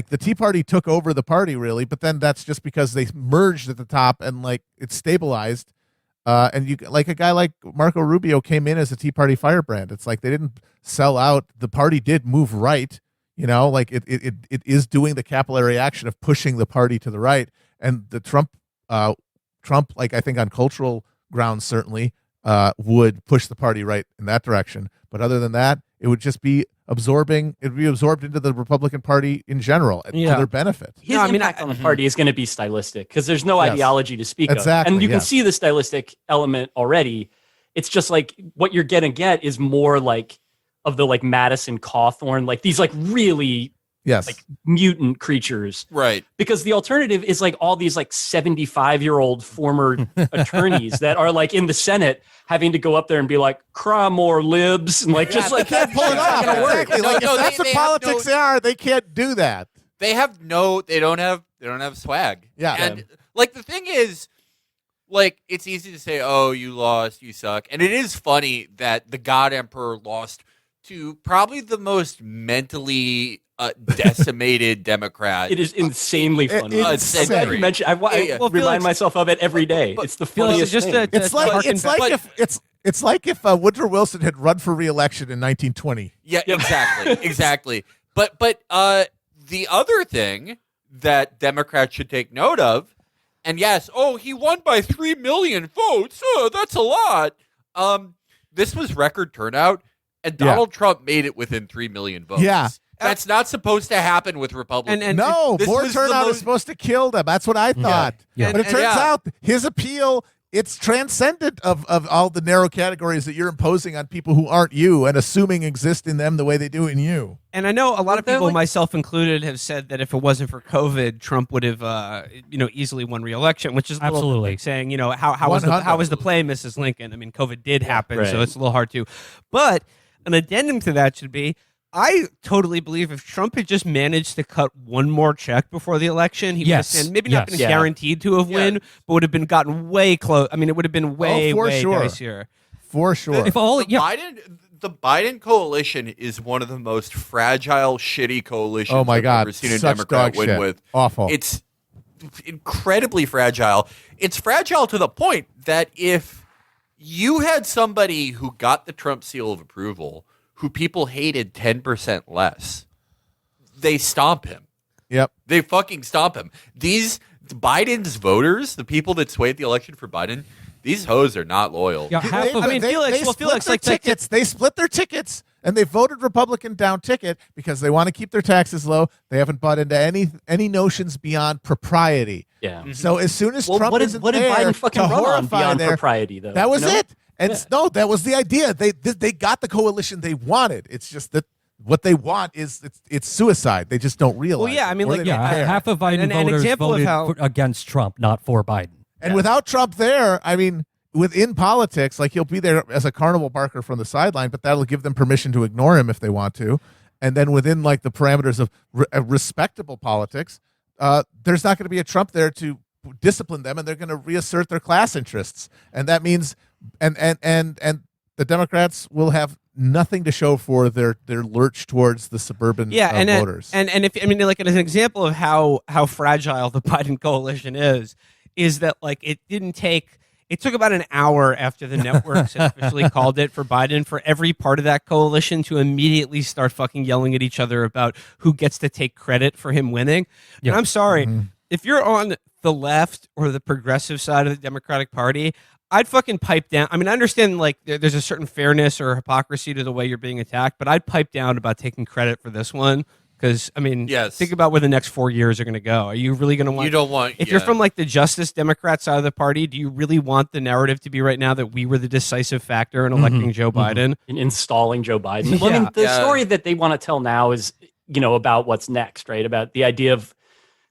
The Tea Party took over the party, really, but then that's just because they merged at the top and it stabilized. And you a guy like Marco Rubio came in as a Tea Party firebrand. It's they didn't sell out. The party did move right. It is doing the capillary action of pushing the party to the right. And the Trump, I think on cultural grounds, certainly would push the party right in that direction. But other than that, it would just be absorbed into the Republican Party in general to their benefit. His impact on the party is going to be stylistic, because there's no ideology to speak of. And you can see the stylistic element already. It's just what you're going to get is more of the Madison Cawthorn, these really mutant creatures. Right. Because the alternative is all these 75-year-old former attorneys that are in the Senate having to go up there and be cry more libs and can't pull it off. Exactly. If that's the politics they are, they can't do that. They don't have swag. Yeah. And the thing is, it's easy to say, oh, you lost, you suck. And it is funny that the God Emperor lost to probably the most mentally decimated Democrat. It is insanely funny. I remind myself of it every day. It's the funniest thing. It's like if Woodrow Wilson had run for re-election in 1920. Yeah, exactly. But the other thing that Democrats should take note of, and yes, he won by 3 million votes. Oh, that's a lot. This was record turnout, and Donald Trump made it within 3 million votes. Yeah. That's not supposed to happen with Republicans. More turnout is supposed to kill them. That's what I thought. Yeah. But it turns out his appeal, it's transcendent of all the narrow categories that you're imposing on people who aren't you and assuming exist in them the way they do in you. And I know a lot of people, myself included, have said that if it wasn't for COVID, Trump would have, easily won re-election, which is a little like saying, how was the play, Mrs. Lincoln? I mean, COVID did happen, so it's a little hard to. But an addendum to that should be, I totally believe if Trump had just managed to cut one more check before the election, he would have maybe not been guaranteed to have win, but would have been gotten way close. I mean, it would have been way dicier. For sure. The Biden coalition is one of the most fragile, shitty coalitions I've ever seen a Democrat win with. Awful. It's incredibly fragile. It's fragile to the point that if you had somebody who got the Trump seal of approval who people hated 10% less, they stomp him. Yep. They fucking stomp him. Biden's voters, the people that swayed the election for Biden, these hoes are not loyal. Yeah, they split their tickets and they voted Republican down ticket because they want to keep their taxes low. They haven't bought into any notions beyond propriety. Yeah. Mm-hmm. So as soon as Trump isn't what did there Biden fucking to run on horrify beyond their propriety, though? That was it. And that was the idea. They got the coalition they wanted. It's just that what they want is it's suicide. They just don't realize. Well, yeah, I mean, half of Biden voters voted against Trump, not for Biden. And without Trump there, I mean, within politics, he'll be there as a carnival barker from the sideline, but that'll give them permission to ignore him if they want to. And then within the parameters of respectable politics, there's not going to be a Trump there to discipline them, and they're going to reassert their class interests, and that means and the Democrats will have nothing to show for their lurch towards the suburban voters. And if I mean, like, as an example of how fragile the Biden coalition is that, like, it took about an hour after the networks officially called it for Biden for every part of that coalition to immediately start fucking yelling at each other about who gets to take credit for him winning. Yep. And I'm sorry, if you're on the left or the progressive side of the Democratic Party, I'd fucking pipe down. I mean, I understand, like, there's a certain fairness or hypocrisy to the way you're being attacked, but I'd pipe down about taking credit for this one. Because, I mean, think about where the next 4 years are going to go. Are you really going to want... You don't want... If you're from, like, the Justice Democrat side of the party, do you really want the narrative to be right now that we were the decisive factor in electing Joe Biden? In installing Joe Biden? Well, I mean, the story that they want to tell now is, about what's next, right? About the idea of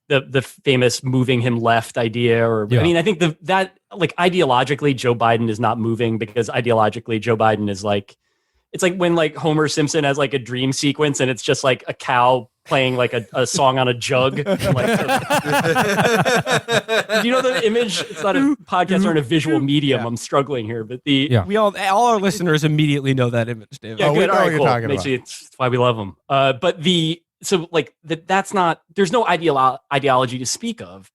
the famous moving him left idea. I mean, I think that ideologically, Joe Biden is not moving, because ideologically, Joe Biden is like... It's like when, like, Homer Simpson has, like, a dream sequence and it's just like a cow playing like a song on a jug. Do you know the image? It's not a podcast or in a visual medium. I'm struggling here, but we all our listeners immediately know that image, David. Yeah, good. All right, cool. It's why we love them. That's not. There's no ideology to speak of.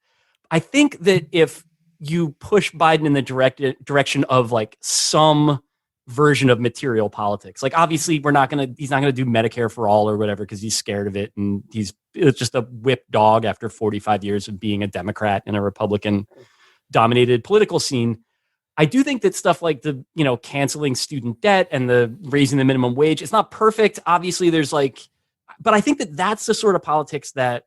I think that if you push Biden in the direction of, like, some version of material politics, like, obviously he's not going to do Medicare for all or whatever, because he's scared of it, and it's just a whipped dog after 45 years of being a Democrat in a Republican dominated political scene. I do think that stuff like the, canceling student debt and the raising the minimum wage, it's not perfect. Obviously there's but I think that that's the sort of politics that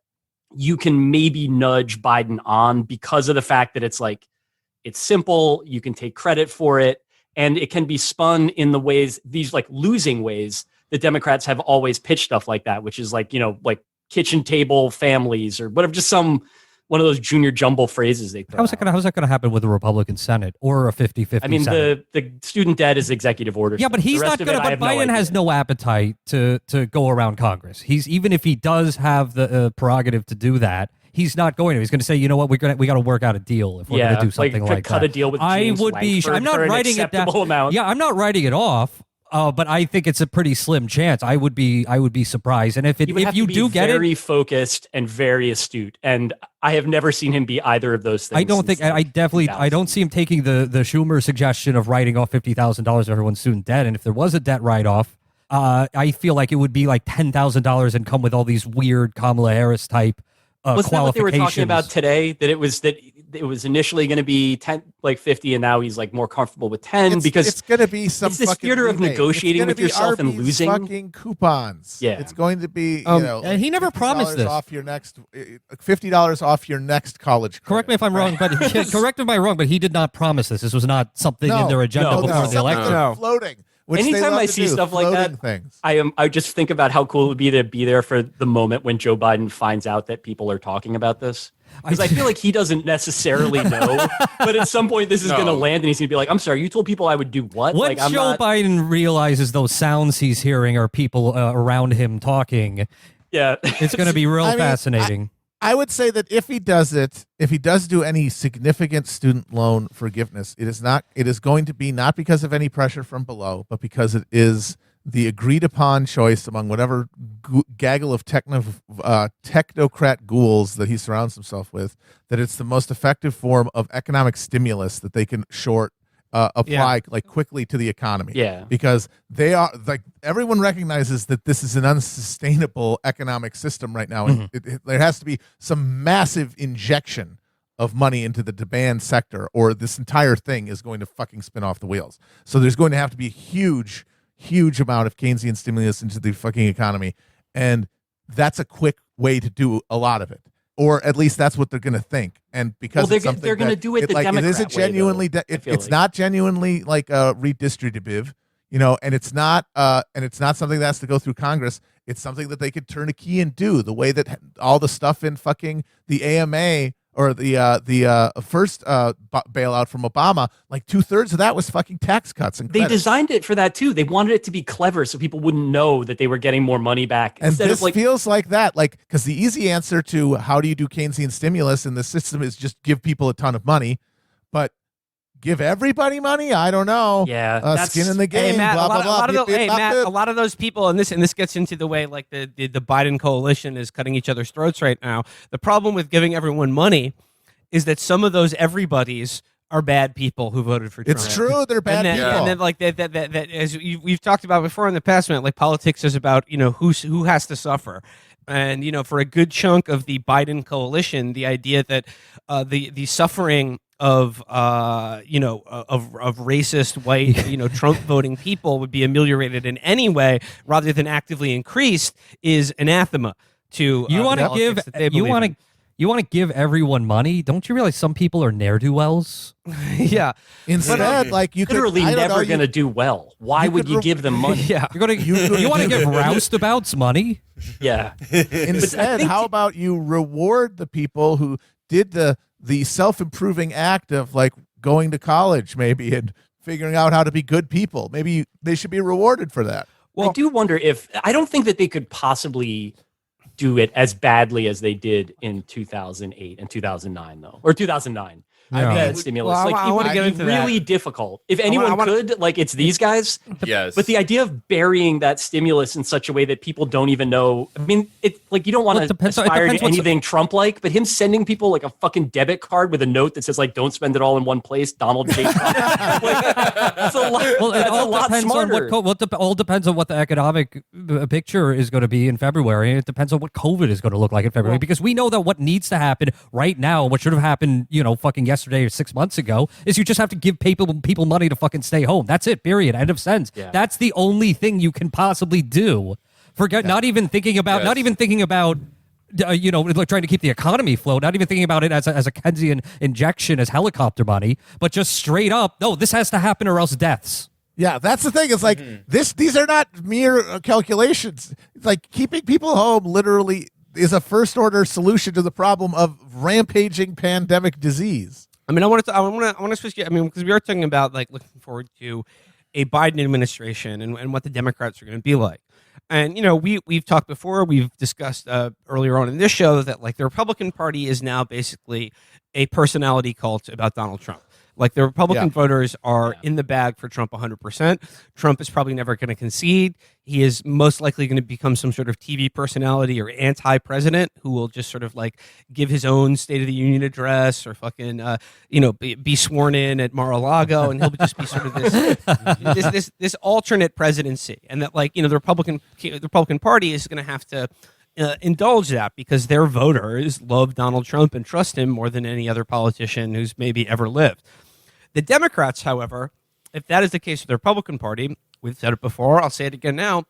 you can maybe nudge Biden on, because of the fact that it's simple, you can take credit for it, and it can be spun in the ways, these, like, losing ways that Democrats have always pitched stuff like that, which is like kitchen table families or whatever, just one of those junior jumble phrases they throw. How's that going to happen with the Republican Senate or a 50-50 I mean, Senate? the student debt is executive order. Yeah, but he's not going to. But Biden has no appetite to go around Congress. Even if he does have the prerogative to do that, he's not going to. He's going to say, you know what, we got to work out a deal if we're going to do something like cut that. a deal with James Lankford. I'm not writing it down. Amount. Yeah, I'm not writing it off. But I think it's a pretty slim chance. I would be surprised. And if you do get it, very focused and very astute, and I have never seen him be either of those things. I don't think I don't see him taking the Schumer suggestion of writing off $50,000 of everyone's student debt. And if there was a debt write-off, I feel like it would be like $10,000 and come with all these weird Kamala Harris type Wasn't that what they were qualifications. talking about today? That it was initially going to be 10, like 50, and now he's like more comfortable with 10 because it's going to be some. It's this theater of negotiating with yourself and losing. Fucking coupons. Yeah, it's going to be and he never promised this. Off your next $50 off your next college credit. Correct me if I'm wrong, but correct me if I'm wrong, but he did not promise this. This was not something in their agenda before the election. No. Floating. Anytime I see stuff like that, I just think about how cool it would be to be there for the moment when Joe Biden finds out that people are talking about this. Because I feel like he doesn't necessarily know, but at some point this is going to land and he's going to be like, I'm sorry, you told people I would do what? Once Joe Biden realizes those sounds he's hearing are people around him talking, it's going to be real fascinating. I would say that if he does do any significant student loan forgiveness, it is going to be not because of any pressure from below, but because it is the agreed upon choice among whatever gaggle of technocrat ghouls that he surrounds himself with, that it's the most effective form of economic stimulus that they can apply like quickly to the economy. Yeah. Because they are like, everyone recognizes that this is an unsustainable economic system right now. And there has to be some massive injection of money into the demand sector, or this entire thing is going to fucking spin off the wheels. So there's going to have to be a huge amount of Keynesian stimulus into the fucking economy. And that's a quick way to do a lot of it. Or at least that's what they're going to think, and because they're going to do it the Democrat it isn't genuinely. It's not genuinely like redistributive, and it's not something that has to go through Congress. It's something that they could turn a key and do. The way that all the stuff in fucking the AMA or the first bailout from Obama, like 2/3 of that was fucking tax cuts. And they designed it for that too. They wanted it to be clever so people wouldn't know that they were getting more money back. And Instead this of like, feels like that, like, because the easy answer to how do you do Keynesian stimulus in the system is just give people a ton of money, but give everybody money? I don't know. Yeah, that's skin in the game. Hey, Matt, blah, blah, blah. Matt, a lot of those people, and this gets into the way like the Biden coalition is cutting each other's throats right now. The problem with giving everyone money is that some of those everybody's are bad people who voted for Trump. It's true, they're bad people. And then like that as we've talked about before in the past, Matt, like politics is about who has to suffer. And for a good chunk of the Biden coalition, the idea that the suffering of racist white Trump voting people would be ameliorated in any way rather than actively increased is anathema to You want to give everyone money? Don't you realize some people are ne'er-do-wells? Yeah. Instead, like you literally could, never going to do well. Why would you give them money? Yeah. You're going to you want to give roustabouts money? Yeah. Instead, how about you reward the people who did the self-improving act of like going to college maybe and figuring out how to be good people? Maybe they should be rewarded for that. Well, I do wonder I don't think that they could possibly do it as badly as they did in 2008 and 2009 though, or 2009. Yeah. That stimulus, Well, I want to get into really that. difficult. If anyone could, like, it's these guys. Yes. But the idea of burying that stimulus in such a way that people don't even know. I mean, it's like you don't want to aspire to anything Trump-like, but him sending people like a fucking debit card with a note that says like, "Don't spend it all in one place." Donald J. Trump. That's a lot. Well, it all depends smarter. on all depends on what the economic picture is going to be in February. It depends on what COVID is going to look like in February, because we know that what needs to happen right now, what should have happened, fucking yesterday or 6 months ago, is you just have to give people money to fucking stay home. That's it. Period. End of sentence. Yeah. That's the only thing you can possibly do. Forget. Not even thinking about. Not even thinking about. Like trying to keep the economy afloat, not even thinking about it as a Keynesian injection as helicopter money, but just straight up, no, this has to happen or else deaths. Yeah, that's the thing. It's like these are not mere calculations. It's like keeping people home literally is a first order solution to the problem of rampaging pandemic disease. I mean, I want to switch. I mean, because we are talking about like looking forward to a Biden administration and what the Democrats are going to be like. And we've talked before. We've discussed earlier on in this show that like the Republican Party is now basically a personality cult about Donald Trump. Like the Republican voters are in the bag for Trump 100%. Trump is probably never going to concede. He is most likely going to become some sort of TV personality or anti-president who will just sort of like give his own State of the Union address or fucking be sworn in at Mar-a-Lago, and he'll just be sort of this alternate presidency. And that like the Republican Party is going to have to indulge that because their voters love Donald Trump and trust him more than any other politician who's maybe ever lived. The Democrats, however, if that is the case with the Republican Party, we've said it before, I'll say it again now,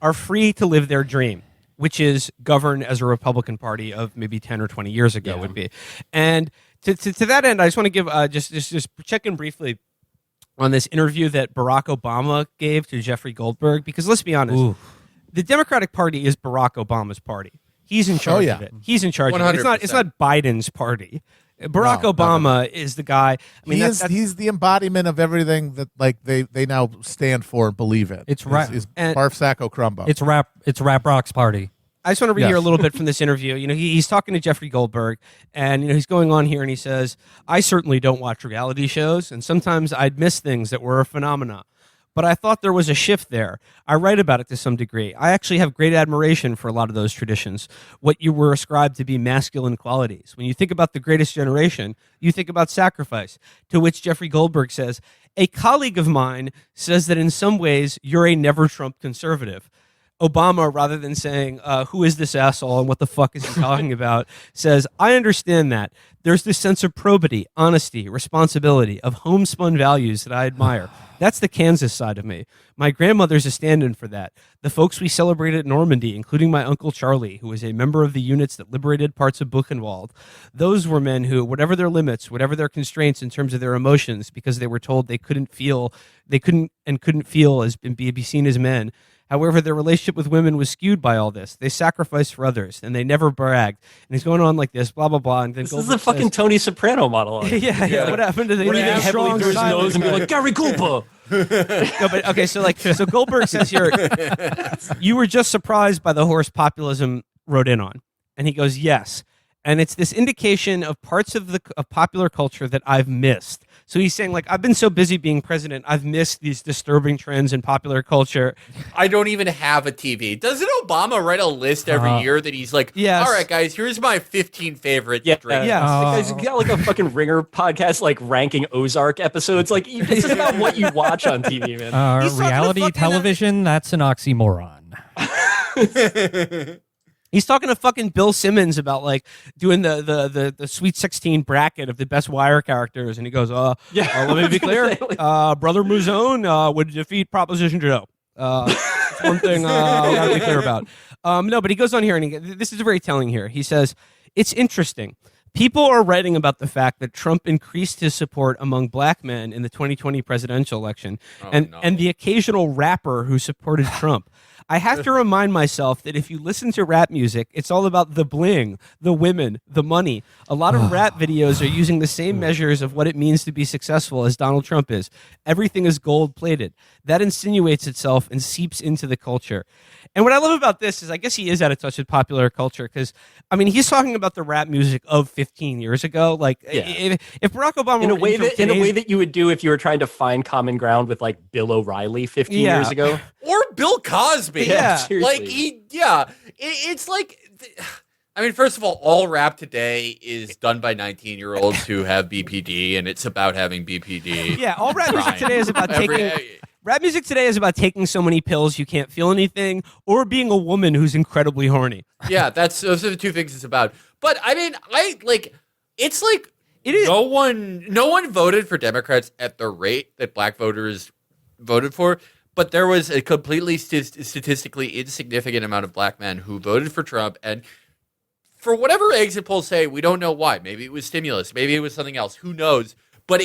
are free to live their dream, which is govern as a Republican Party of maybe 10 or 20 years ago would be. And to that end, I just want to give just check in briefly on this interview that Barack Obama gave to Jeffrey Goldberg, because let's be honest, the Democratic Party is Barack Obama's party. He's in charge of it. He's in charge of it. It's not Biden's party. Barack Obama is the guy. I mean, he's the embodiment of everything that like they now stand for and believe in. It's rap. Is Barf Sacco Crumbo. It's rap rock's party. I just want to read here a little bit from this interview. He's talking to Jeffrey Goldberg, and he's going on here, and he says, "I certainly don't watch reality shows, and sometimes I'd miss things that were a phenomena. But I thought there was a shift there. I write about it to some degree. I actually have great admiration for a lot of those traditions, what you were ascribed to be masculine qualities. When you think about the greatest generation, you think about sacrifice," to which Jeffrey Goldberg says, "A colleague of mine says that in some ways you're a never-Trump conservative." Obama, rather than saying, who is this asshole and what the fuck is he talking about, says, "I understand that. There's this sense of probity, honesty, responsibility, of homespun values that I admire. That's the Kansas side of me. My grandmother's a stand-in for that. The folks we celebrated at Normandy, including my Uncle Charlie, who was a member of the units that liberated parts of Buchenwald. Those were men who, whatever their limits, whatever their constraints in terms of their emotions, because they were told they couldn't feel as be seen as men, However, their relationship with women was skewed by all this. They sacrificed for others, and they never bragged. And he's going on like this, blah, blah, blah. And then This Goldberg is a fucking Tony Soprano monologue. yeah. What happened to the What even heavily strong through his silent nose and be guy? like, Gary Cooper. No, but okay, so Goldberg says here, you were just surprised by the horse populism wrote in on. And he goes, yes. And it's this indication of parts of popular culture that I've missed. So he's saying, like, I've been so busy being president, I've missed these disturbing trends in popular culture. I don't even have a TV. Doesn't Obama write a list every year that he's like, Yes. all right, guys, here's my 15 favorite Yeah, drinks. Yes. Guys, you got like a fucking Ringer podcast, like ranking Ozark episodes. Like, this is about what you watch on TV, man. He's talking to Reality fucking- television, that's an oxymoron. He's talking to fucking Bill Simmons about like doing the Sweet 16 bracket of the best Wire characters, and he goes, let me be clear, Brother Mouzone would defeat Proposition Joe. That's one thing I gotta be clear about. No, but he goes on here, and this is very telling here. He says, it's interesting. People are writing about the fact that Trump increased his support among black men in the 2020 presidential election, and the occasional rapper who supported Trump. I have to remind myself that if you listen to rap music, it's all about the bling, the women, the money. A lot of rap videos are using the same measures of what it means to be successful as Donald Trump is. Everything is gold-plated. That insinuates itself and seeps into the culture. And what I love about this is I guess he is out of touch with popular culture because, I mean, he's talking about the rap music of 15 years ago. Like, if Barack Obama... In a way that you would do if you were trying to find common ground with, like, Bill O'Reilly 15 years ago. Or Bill Cosby. Yeah, seriously. Like, it's like... I mean, first of all rap today is done by 19-year-olds who have BPD, and it's about having BPD. Yeah, all rap music today is about Rap music today is about taking so many pills you can't feel anything, or being a woman who's incredibly horny. Yeah, those are the two things it's about. But I mean, it's like It is. no one voted for Democrats at the rate that black voters voted for. But there was a completely statistically insignificant amount of black men who voted for Trump, and for whatever exit polls say, we don't know why. Maybe it was stimulus. Maybe it was something else. Who knows? But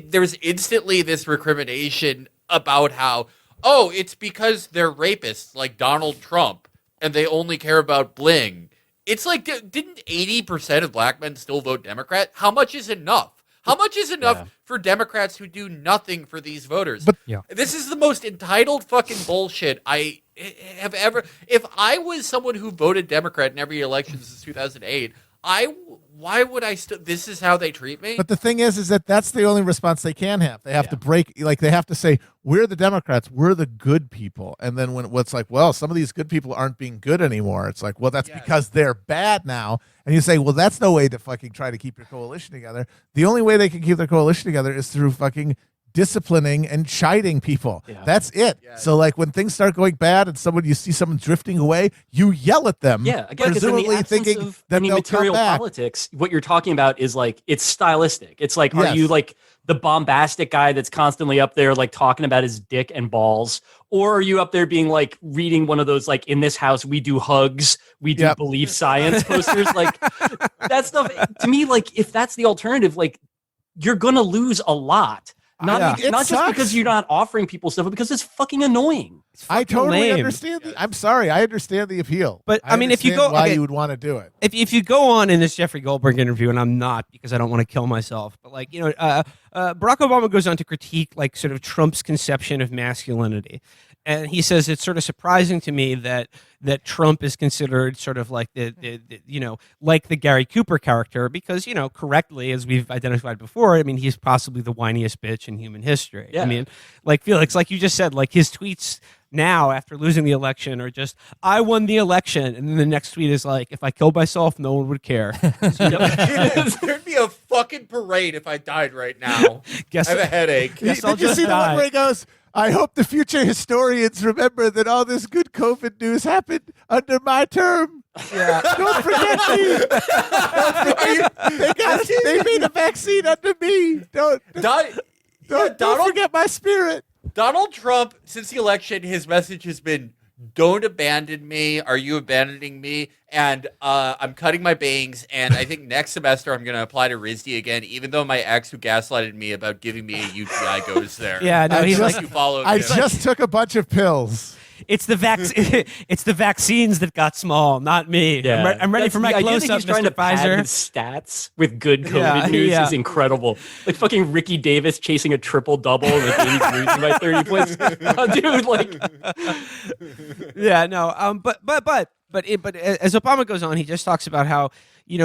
there's instantly this recrimination about how, it's because they're rapists like Donald Trump and they only care about bling. It's like, didn't 80% of black men still vote Democrat? How much is enough? How much is enough for Democrats who do nothing for these voters? But this is the most entitled fucking bullshit I have ever. If I was someone who voted Democrat in every election since 2008, why would I still? This is how they treat me. But the thing is that that's the only response they can have. They have to break, like they have to say, we're the Democrats, we're the good people. And then when what's like, well, some of these good people aren't being good anymore. It's like, well, that's because they're bad now. And you say, well, that's no way to fucking try to keep your coalition together. The only way they can keep their coalition together is through fucking disciplining and chiding people. Yeah. That's it. Yeah. So like when things start going bad and you see someone drifting away, you yell at them. Yeah, again, presumably thinking of that any material politics, what you're talking about is like it's stylistic. It's like, are you like the bombastic guy that's constantly up there like talking about his dick and balls, or are you up there being like reading one of those like in this house we do hugs, we do believe science posters, like that stuff. To me, like if that's the alternative, like you're gonna lose a lot. Not just because you're not offering people stuff, but because it's fucking annoying. I totally understand. I'm sorry, I understand the appeal. But I mean, if you go, why you would want to do it. If you go on in this Jeffrey Goldberg interview, and I'm not because I don't want to kill myself, but like Barack Obama goes on to critique like sort of Trump's conception of masculinity. And he says it's sort of surprising to me that Trump is considered sort of like the like the Gary Cooper character because correctly, as we've identified before, I mean he's possibly the whiniest bitch in human history. Yeah. I mean, like Felix, like you just said, like his tweets now after losing the election are just I won the election, and then the next tweet is like if I killed myself, no one would care. There'd be a fucking parade if I died right now. I have a headache. Did you see the one where he goes, I hope the future historians remember that all this good COVID news happened under my term. Yeah. Don't forget me. They made a vaccine under me. Don't forget my spirit. Donald Trump, since the election, his message has been, don't abandon me. Are you abandoning me? And I'm cutting my bangs, and I think next semester I'm going to apply to RISD again, even though my ex who gaslighted me about giving me a UTI goes there. Yeah, no, I just took a bunch of pills. it's the it's the vaccines that got small, not me. Yeah. I'm ready for my the idea close that up, he's trying Mr. to pad Pfizer. his stats with good COVID Yeah, news yeah. is incredible. Like fucking Ricky Davis chasing a triple double and the Yankees losing by 30 points. Dude, like, Yeah, no. But as Obama goes on, he just talks about how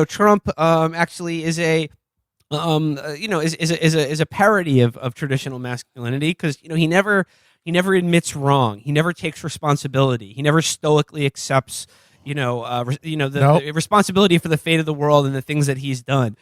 Trump actually is a is a parody of traditional masculinity, because he never admits wrong. He never takes responsibility. He never stoically accepts the responsibility for the fate of the world and the things that he's done.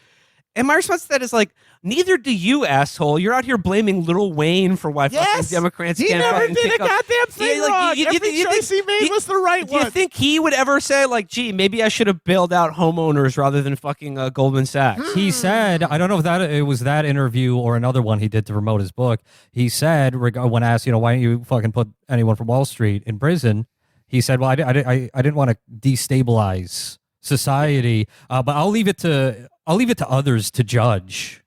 And my response to that is like, neither do you, asshole. You're out here blaming Lil Wayne for why fucking Democrats he can't never fucking did a pick up. goddamn thing Yeah, like, wrong. you Every think- choice he made was the right Do you one. think he would ever say like, gee, maybe I should have bailed out homeowners rather than fucking Goldman Sachs? He said, I don't know if it was that interview or another one he did to promote his book. He said, when asked, why don't you fucking put anyone from Wall Street in prison? He said, well, I didn't want to destabilize society, but I'll leave it to others to judge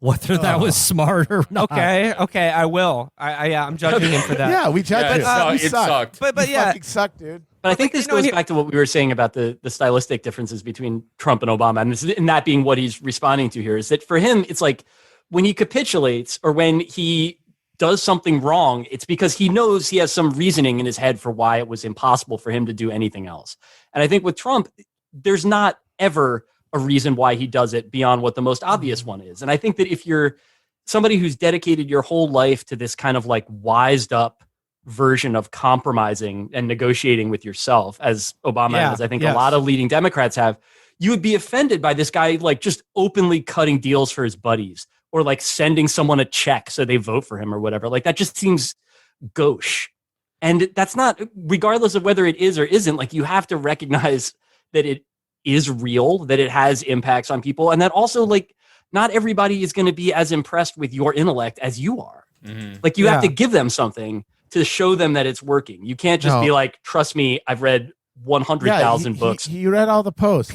whether that was smart or not. Okay, I will. I'm judging him for that. Yeah, we judged Yeah, it. it sucked. But You yeah, fucking suck, dude. but I think this goes here- back to what we were saying about the stylistic differences between Trump and Obama, and that being what he's responding to here is that for him, it's like when he capitulates or when he does something wrong, it's because he knows he has some reasoning in his head for why it was impossible for him to do anything else. And I think with Trump, there's not ever a reason why he does it beyond what the most obvious one is. And I think that if you're somebody who's dedicated your whole life to this kind of like wised up version of compromising and negotiating with yourself, as Obama has, I think a lot of leading Democrats have, you would be offended by this guy like just openly cutting deals for his buddies or like sending someone a check so they vote for him or whatever. Like that just seems gauche. And that's not, regardless of whether it is or isn't, like you have to recognize that it is real, that it has impacts on people, and that also like not everybody is going to be as impressed with your intellect as you are. Like you have to give them something to show them that it's working. You can't just be like, trust me, I've read 100,000 books. He read all the posts.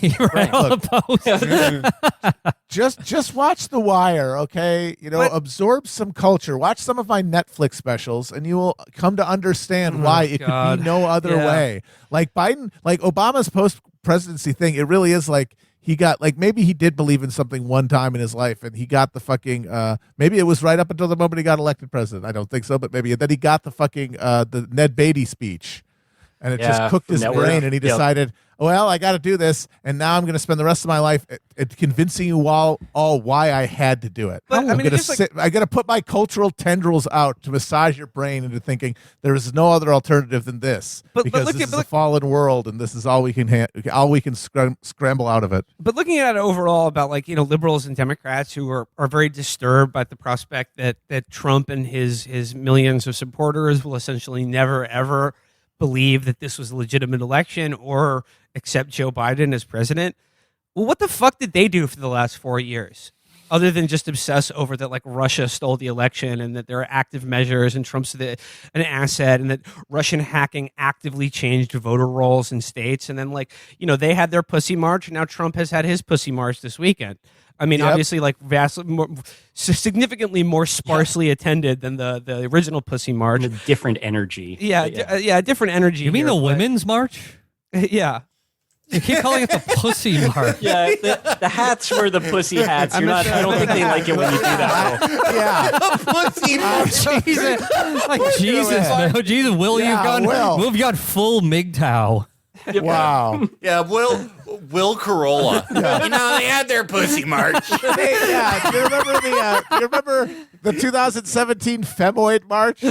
Just watch The Wire, okay? Absorb some culture. Watch some of my Netflix specials, and you will come to understand why it could be no other way. Like Biden, like Obama's post-presidency thing, it really is like he got, like, maybe he did believe in something one time in his life, and he got the fucking, maybe it was right up until the moment he got elected president. I don't think so, but maybe. And then he got the fucking, the Ned Beatty speech. And it just cooked his brain, and he decided, well, I got to do this, and now I'm going to spend the rest of my life at convincing you all why I had to do it. But, I'm going to I got to put my cultural tendrils out to massage your brain into thinking there is no other alternative than this, because this is a fallen world, and this is all we can scramble out of it. But looking at it overall, about like liberals and Democrats who are very disturbed by the prospect that Trump and his millions of supporters will essentially never ever believe that this was a legitimate election or accept Joe Biden as president. Well, what the fuck did they do for the last 4 years? Other than just obsess over that like Russia stole the election and that there are active measures and Trump's an asset and that Russian hacking actively changed voter rolls in states. And then they had their pussy march. And now Trump has had his pussy march this weekend. I mean, obviously, like vastly more, significantly more sparsely attended than the original pussy march. A different energy. Different energy. You mean the women's march? Yeah. You keep calling it the pussy march. Yeah, the hats were the pussy hats. I don't think they like it when you do that. Pussy march. Jesus, Jesus, Will, you've got full MGTOW. Wow. Yeah, Will Corolla. They had their pussy march. Hey, do you remember the 2017 Femoid March?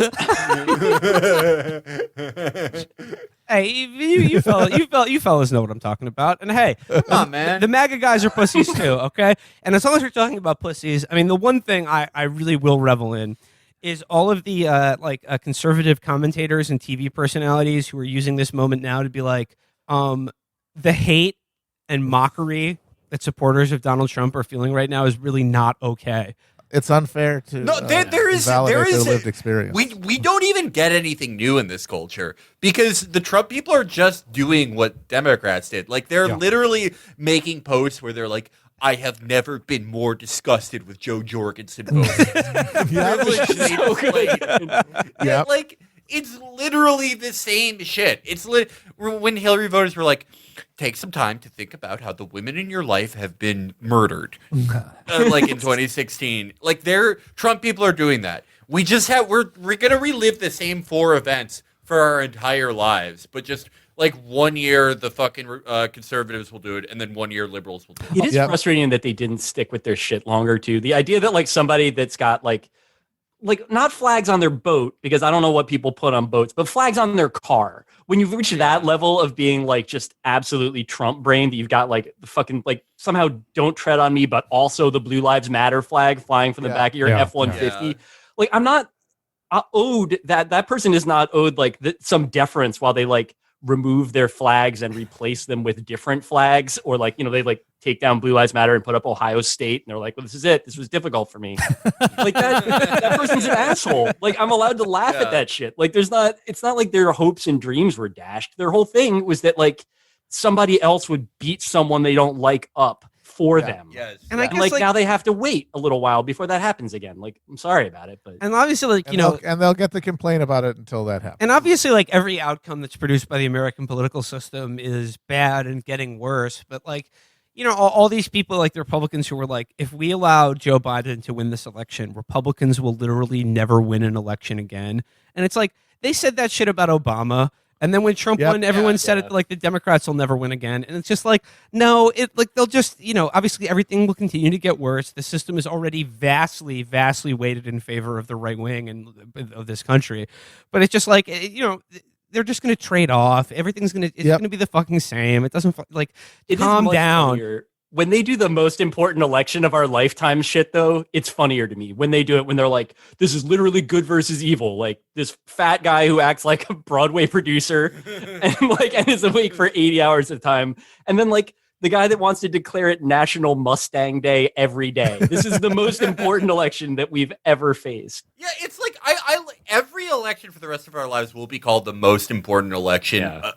Hey, you fellas know what I'm talking about. And hey, come on, man. The MAGA guys are pussies too, okay? And as long as we're talking about pussies, I mean, the one thing I really will revel in is all of the conservative commentators and TV personalities who are using this moment now to be like, the hate and mockery that supporters of Donald Trump are feeling right now is really not okay. It's unfair to there is their lived experience. We don't even get anything new in this culture because the Trump people are just doing what Democrats did. Like they're literally making posts where they're like, I have never been more disgusted with Joe Jorgensen voting. Yeah, Like It's literally the same shit. When Hillary voters were like, take some time to think about how the women in your life have been murdered, like in 2016. Like Trump people are doing that. We're gonna relive the same 4 events for our entire lives, but just like 1 year the fucking conservatives will do it, and then 1 year liberals will do it. It is frustrating that they didn't stick with their shit longer too. The idea that like somebody that's got like not flags on their boat, because I don't know what people put on boats, but flags on their car. When you've reached that level of being like just absolutely Trump brain, that you've got like the fucking like somehow don't tread on me, but also the Blue Lives Matter flag flying from the back of your F-150. Like I'm not owed that person is not owed like some deference while they like remove their flags and replace them with different flags, or like, you know, they like take down Blue Lives Matter and put up Ohio State, and they're like, well, this is it. This was difficult for me. Like that person's an asshole. Like I'm allowed to laugh at that shit. Like it's not like their hopes and dreams were dashed. Their whole thing was that like somebody else would beat someone they don't like up for them. Yes. And I guess like now they have to wait a little while before that happens again. Like I'm sorry about it, but and obviously like and they'll get to complain about it until that happens. And obviously like every outcome that's produced by the American political system is bad and getting worse. But like, you know, all these people like the Republicans who were like, if we allow Joe Biden to win this election, Republicans will literally never win an election again. And it's like they said that shit about Obama. And then when Trump won, everyone said it like the Democrats will never win again. And it's just like, no, they'll just, you know, obviously everything will continue to get worse. The system is already vastly, vastly weighted in favor of the right wing and of this country. But it's just like, you know, they're just going to trade off. Everything's going to be the fucking same. It doesn't like calm down. Funnier. When they do the most important election of our lifetime shit, though, it's funnier to me when they do it, when they're like, this is literally good versus evil. Like this fat guy who acts like a Broadway producer and is awake for 80 hours at a time. And then like the guy that wants to declare it National Mustang Day every day. This is the most important election that we've ever faced. Yeah, it's like every election for the rest of our lives will be called the most important election. Yeah.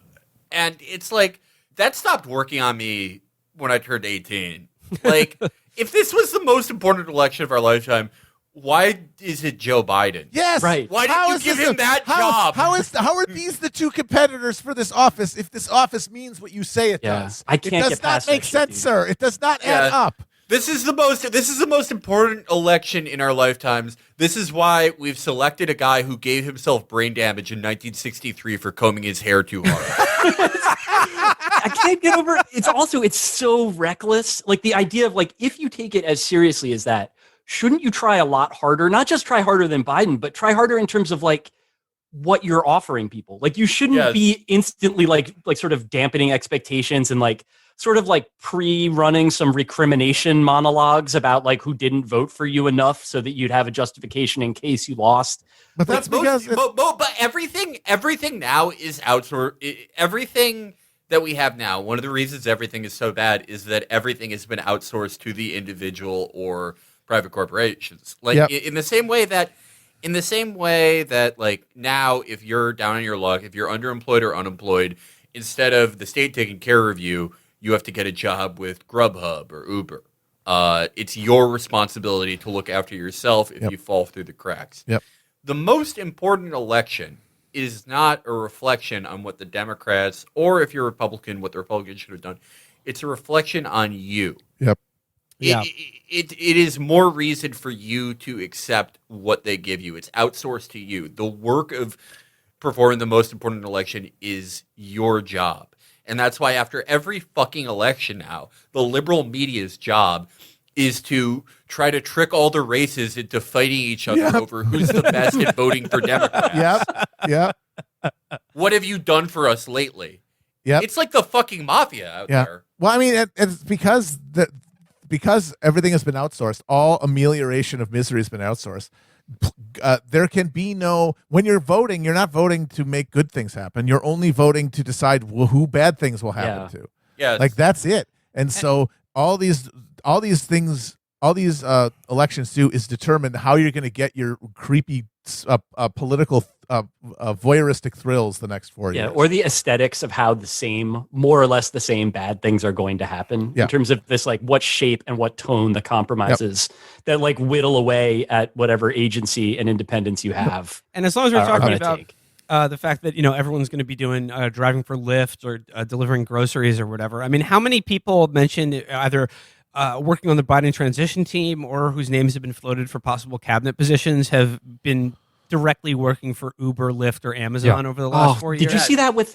And it's like, that stopped working on me when I turned 18. Like, if this was the most important election of our lifetime, why is it Joe Biden? Yes, right. Why did you give him that job? How are these the two competitors for this office if this office means what you say it does? I can't It get does past not make that shit, sense, dude. sir. It does not add up. This is the most important election in our lifetimes. This is why we've selected a guy who gave himself brain damage in 1963 for combing his hair too hard. I can't get over it. It's so reckless. Like the idea of like, if you take it as seriously as that, shouldn't you try a lot harder? Not just try harder than Biden, but try harder in terms of like what you're offering people. Like you shouldn't be instantly like sort of dampening expectations and like sort of like pre-running some recrimination monologues about like who didn't vote for you enough so that you'd have a justification in case you lost. But that's because but everything now is outsourced. Everything that we have now, one of the reasons everything is so bad is that everything has been outsourced to the individual or private corporations. Like in the same way that like now, if you're down on your luck, if you're underemployed or unemployed, instead of the state taking care of you, you have to get a job with Grubhub or Uber. It's your responsibility to look after yourself if you fall through the cracks. Yep. The most important election is not a reflection on what the Democrats, or if you're a Republican, what the Republicans should have done. It's a reflection on you. Yep. It is more reason for you to accept what they give you. It's outsourced to you. The work of performing the most important election is your job. And that's why after every fucking election now, the liberal media's job is to try to trick all the races into fighting each other over who's the best at voting for Democrats. Yep. What have you done for us lately? Yep. It's like the fucking mafia out there. Well, I mean, it's because everything has been outsourced. All amelioration of misery has been outsourced. There can be when you're voting, you're not voting to make good things happen. You're only voting to decide who bad things will happen to. Yeah. Like that's it. And so all these things, all these elections do is determine how you're going to get your creepy political voyeuristic thrills the next 4 years. Yeah, or the aesthetics of how more or less the same bad things are going to happen in terms of this, like what shape and what tone the compromises that like whittle away at whatever agency and independence you have. And as long as we're talking about the fact that everyone's going to be doing driving for Lyft or delivering groceries or whatever. I mean, how many people mentioned either working on the Biden transition team or whose names have been floated for possible cabinet positions have been directly working for Uber, Lyft, or Amazon over the last 4 years? Did you see that with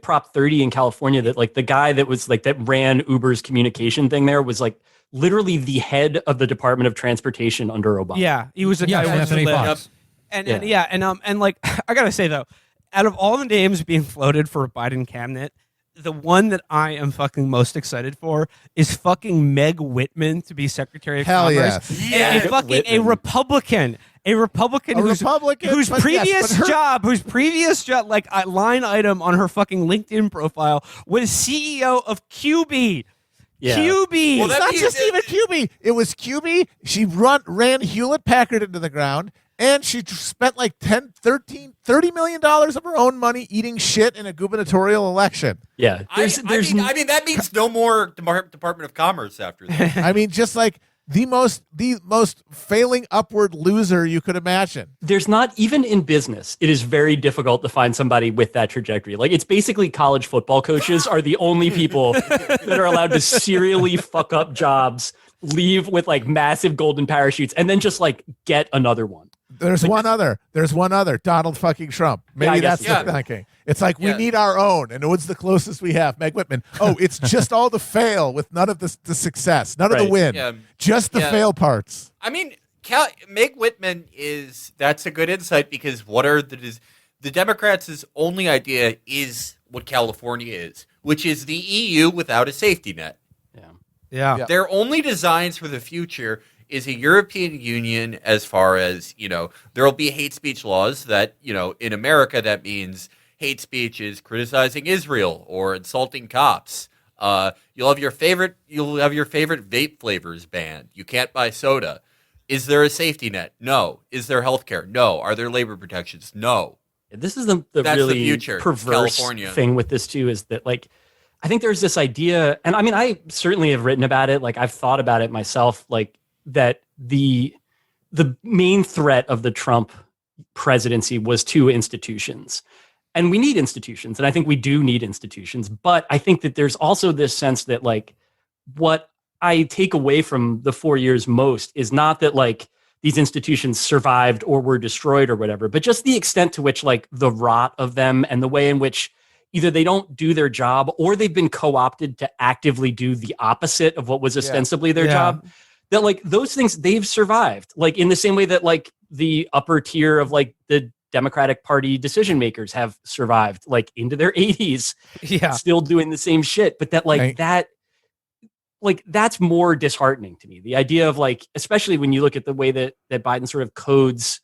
Prop 30 in California? That like the guy that was like that ran Uber's communication thing there was like literally the head of the Department of Transportation under Obama. Yeah, he was a guy. Anthony Fox. And like I gotta say though, out of all the names being floated for a Biden cabinet, the one that I am fucking most excited for is fucking Meg Whitman to be Secretary of Commerce. Yes. A Republican. Whose previous job, like a line item on her fucking LinkedIn profile was CEO of QB. Yeah. QB. Well, it's not just even QB. It was QB. She ran Hewlett Packard into the ground, and she spent like $30 million of her own money eating shit in a gubernatorial election. Yeah. I mean, that means no more Department of Commerce after that. I mean, just like the most failing upward loser you could imagine. There's not, even in business, it is very difficult to find somebody with that trajectory. Like, it's basically college football coaches are the only people that are allowed to serially fuck up jobs, leave with like massive golden parachutes, and then just like get another one. There's one other, Donald fucking Trump. Maybe that's the thinking. It's like, we need our own, and what's the closest we have? Meg Whitman. Oh, it's just all the fail with none of the success, none of the win, just the fail parts. I mean, Meg Whitman that's a good insight, because the Democrats' only idea is what California is, which is the EU without a safety net. Yeah. Their only designs for the future is a European Union, as far as, there will be hate speech laws that, in America, that means hate speech is criticizing Israel or insulting cops. You'll have your favorite vape flavors banned. You can't buy soda. Is there a safety net? No. Is there health care? No. Are there labor protections? No. This is the really future. perverse California thing with this too, is that like, I think there's this idea, and I mean, I certainly have written about it. Like, I've thought about it myself, like that the main threat of the Trump presidency was to institutions. And we need institutions. And I think we do need institutions. But I think that there's also this sense that like, what I take away from the 4 years most is not that like these institutions survived or were destroyed or whatever, but just the extent to which like the rot of them and the way in which either they don't do their job or they've been co-opted to actively do the opposite of what was ostensibly their job. That like those things, they've survived, like in the same way that like the upper tier of like the Democratic Party decision makers have survived like into their 80s, still doing the same shit. But that like that's more disheartening to me. The idea of like, especially when you look at the way that Biden sort of codes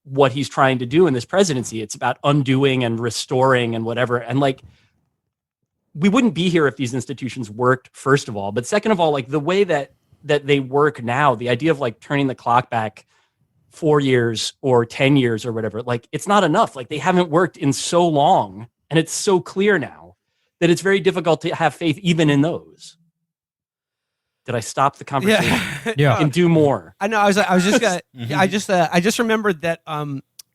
what he's trying to do in this presidency, it's about undoing and restoring and whatever. And like, we wouldn't be here if these institutions worked, first of all. But second of all, like the way that they work now, the idea of like turning the clock back 4 years or 10 years or whatever, like it's not enough. Like they haven't worked in so long, and it's so clear now that it's very difficult to have faith even in those. Did I stop the conversation? Yeah. And do more? I know. I was just gonna. I just remembered that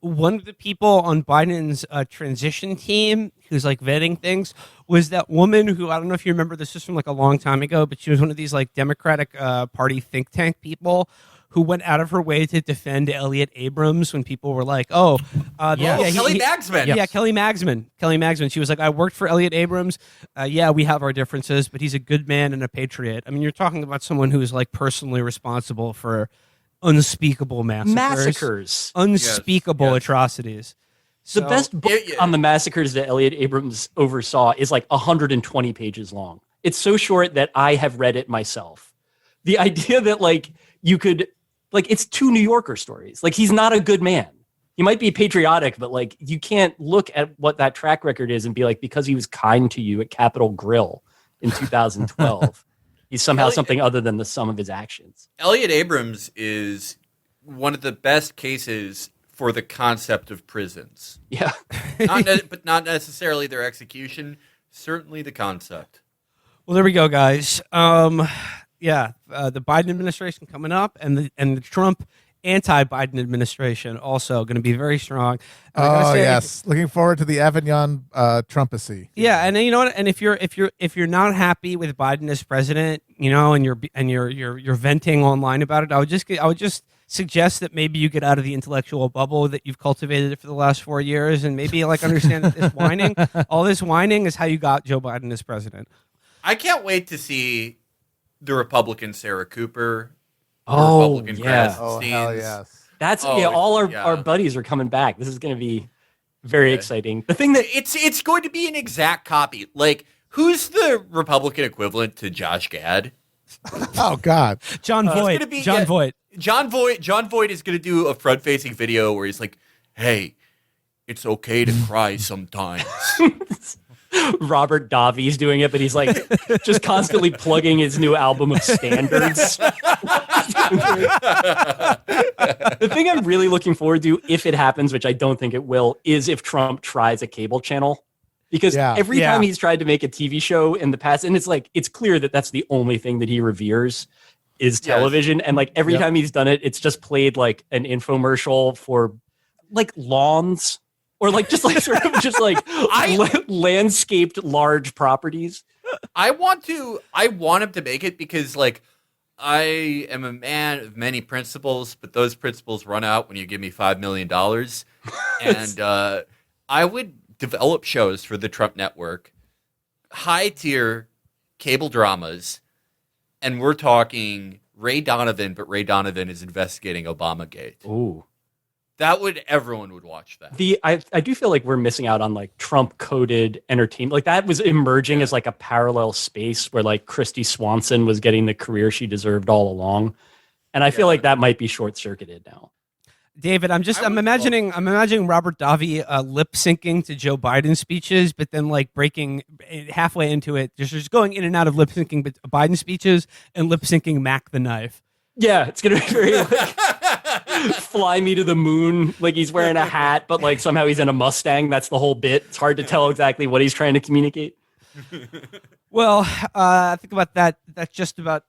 one of the people on Biden's transition team who's like vetting things was that woman who, I don't know if you remember, this was from like a long time ago, but she was one of these like Democratic Party think tank people who went out of her way to defend Elliot Abrams when people were like, Kelly Magsman. Yeah, Kelly Magsman. She was like, I worked for Elliot Abrams. We have our differences, but he's a good man and a patriot. I mean, you're talking about someone who is like personally responsible for unspeakable massacres. Unspeakable atrocities. The best book on the massacres that Elliot Abrams oversaw is like 120 pages long. It's so short that I have read it myself. The idea that like you could, like, it's two New Yorker stories. Like, he's not a good man. He might be patriotic, but like, you can't look at what that track record is and be like, because he was kind to you at Capitol Grill in 2012, he's somehow something other than the sum of his actions. Elliot Abrams is one of the best cases for the concept of prisons. Yeah. But not necessarily their execution, certainly the concept. Well, there we go, guys. The Biden administration coming up, and the Trump anti-Biden administration also going to be very strong. And I gotta say, Yes, looking forward to the Avignon Trumpacy. Yeah, and then, you know what? And if you're not happy with Biden as president, and you're venting online about it, I would just suggest that maybe you get out of the intellectual bubble that you've cultivated for the last 4 years, and maybe understand that all this whining is how you got Joe Biden as president. I can't wait to see the Republican Sarah Cooper. Republican Chris Oh, scenes. hell yes. That's all our buddies are coming back. This is going to be very exciting. The thing that It's going to be an exact copy. Like, who's the Republican equivalent to Josh Gad? Oh God. John Voight. Voight. John Voight is going to do a front-facing video where he's like, "Hey, it's okay to cry sometimes." Robert Davi's doing it, but he's like just constantly plugging his new album of standards. The thing I'm really looking forward to, if it happens, which I don't think it will, is if Trump tries a cable channel. Because every time he's tried to make a TV show in the past, and it's clear that that's the only thing that he reveres is television. And like every time he's done it, it's just played like an infomercial for like lawns. Or like just like sort of just like landscaped large properties. I want him to make it because like I am a man of many principles, but those principles run out when you give me $5 million. And I would develop shows for the Trump network, high tier cable dramas, and we're talking Ray Donovan, but Ray Donovan is investigating Obamagate. Ooh. Everyone would watch that. I do feel like we're missing out on like Trump coded entertainment. Like that was emerging as like a parallel space where like Christy Swanson was getting the career she deserved all along. And I feel like that might be short circuited now. David, I'm imagining Robert Davi lip syncing to Joe Biden speeches, but then like breaking halfway into it, just going in and out of lip syncing Biden speeches and lip syncing Mac the Knife. Yeah, it's gonna be very like fly me to the moon. Like he's wearing a hat, but like somehow he's in a Mustang. That's the whole bit. It's hard to tell exactly what he's trying to communicate. Well, I think about that. That just about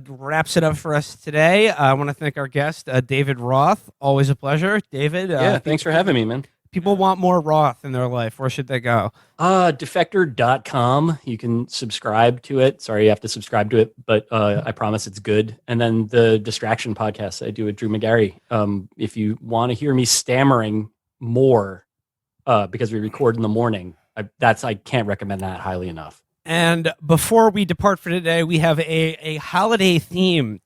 wraps it up for us today. I want to thank our guest, David Roth. Always a pleasure, David. Thanks for having me, man. People want more Roth in their life. Where should they go? Defector.com. You can subscribe to it. Sorry, you have to subscribe to it, but I promise it's good. And then the Distraction podcast I do with Drew McGarry. If you want to hear me stammering more, because we record in the morning, I can't recommend that highly enough. And before we depart for today, we have a holiday-themed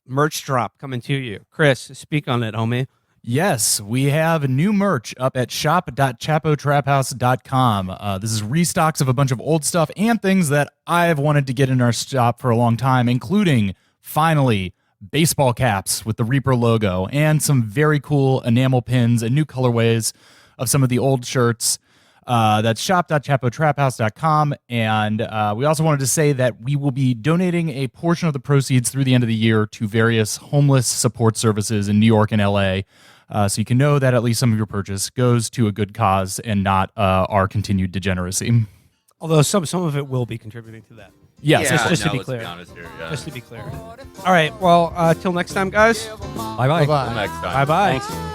merch drop coming to you. Chris, speak on it, homie. Yes, we have new merch up at shop.chapotraphouse.com. This is restocks of a bunch of old stuff and things that I've wanted to get in our shop for a long time, including, finally, baseball caps with the Reaper logo and some very cool enamel pins and new colorways of some of the old shirts. That's shop.chapotraphouse.com. And we also wanted to say that we will be donating a portion of the proceeds through the end of the year to various homeless support services in New York and LA. So you can know that at least some of your purchase goes to a good cause and not our continued degeneracy. Although some of it will be contributing to that. Yes, just to be clear. Just to be clear. All right. Well, till next time, guys. Bye-bye. Bye-bye. Till next time. Bye-bye. Thanks.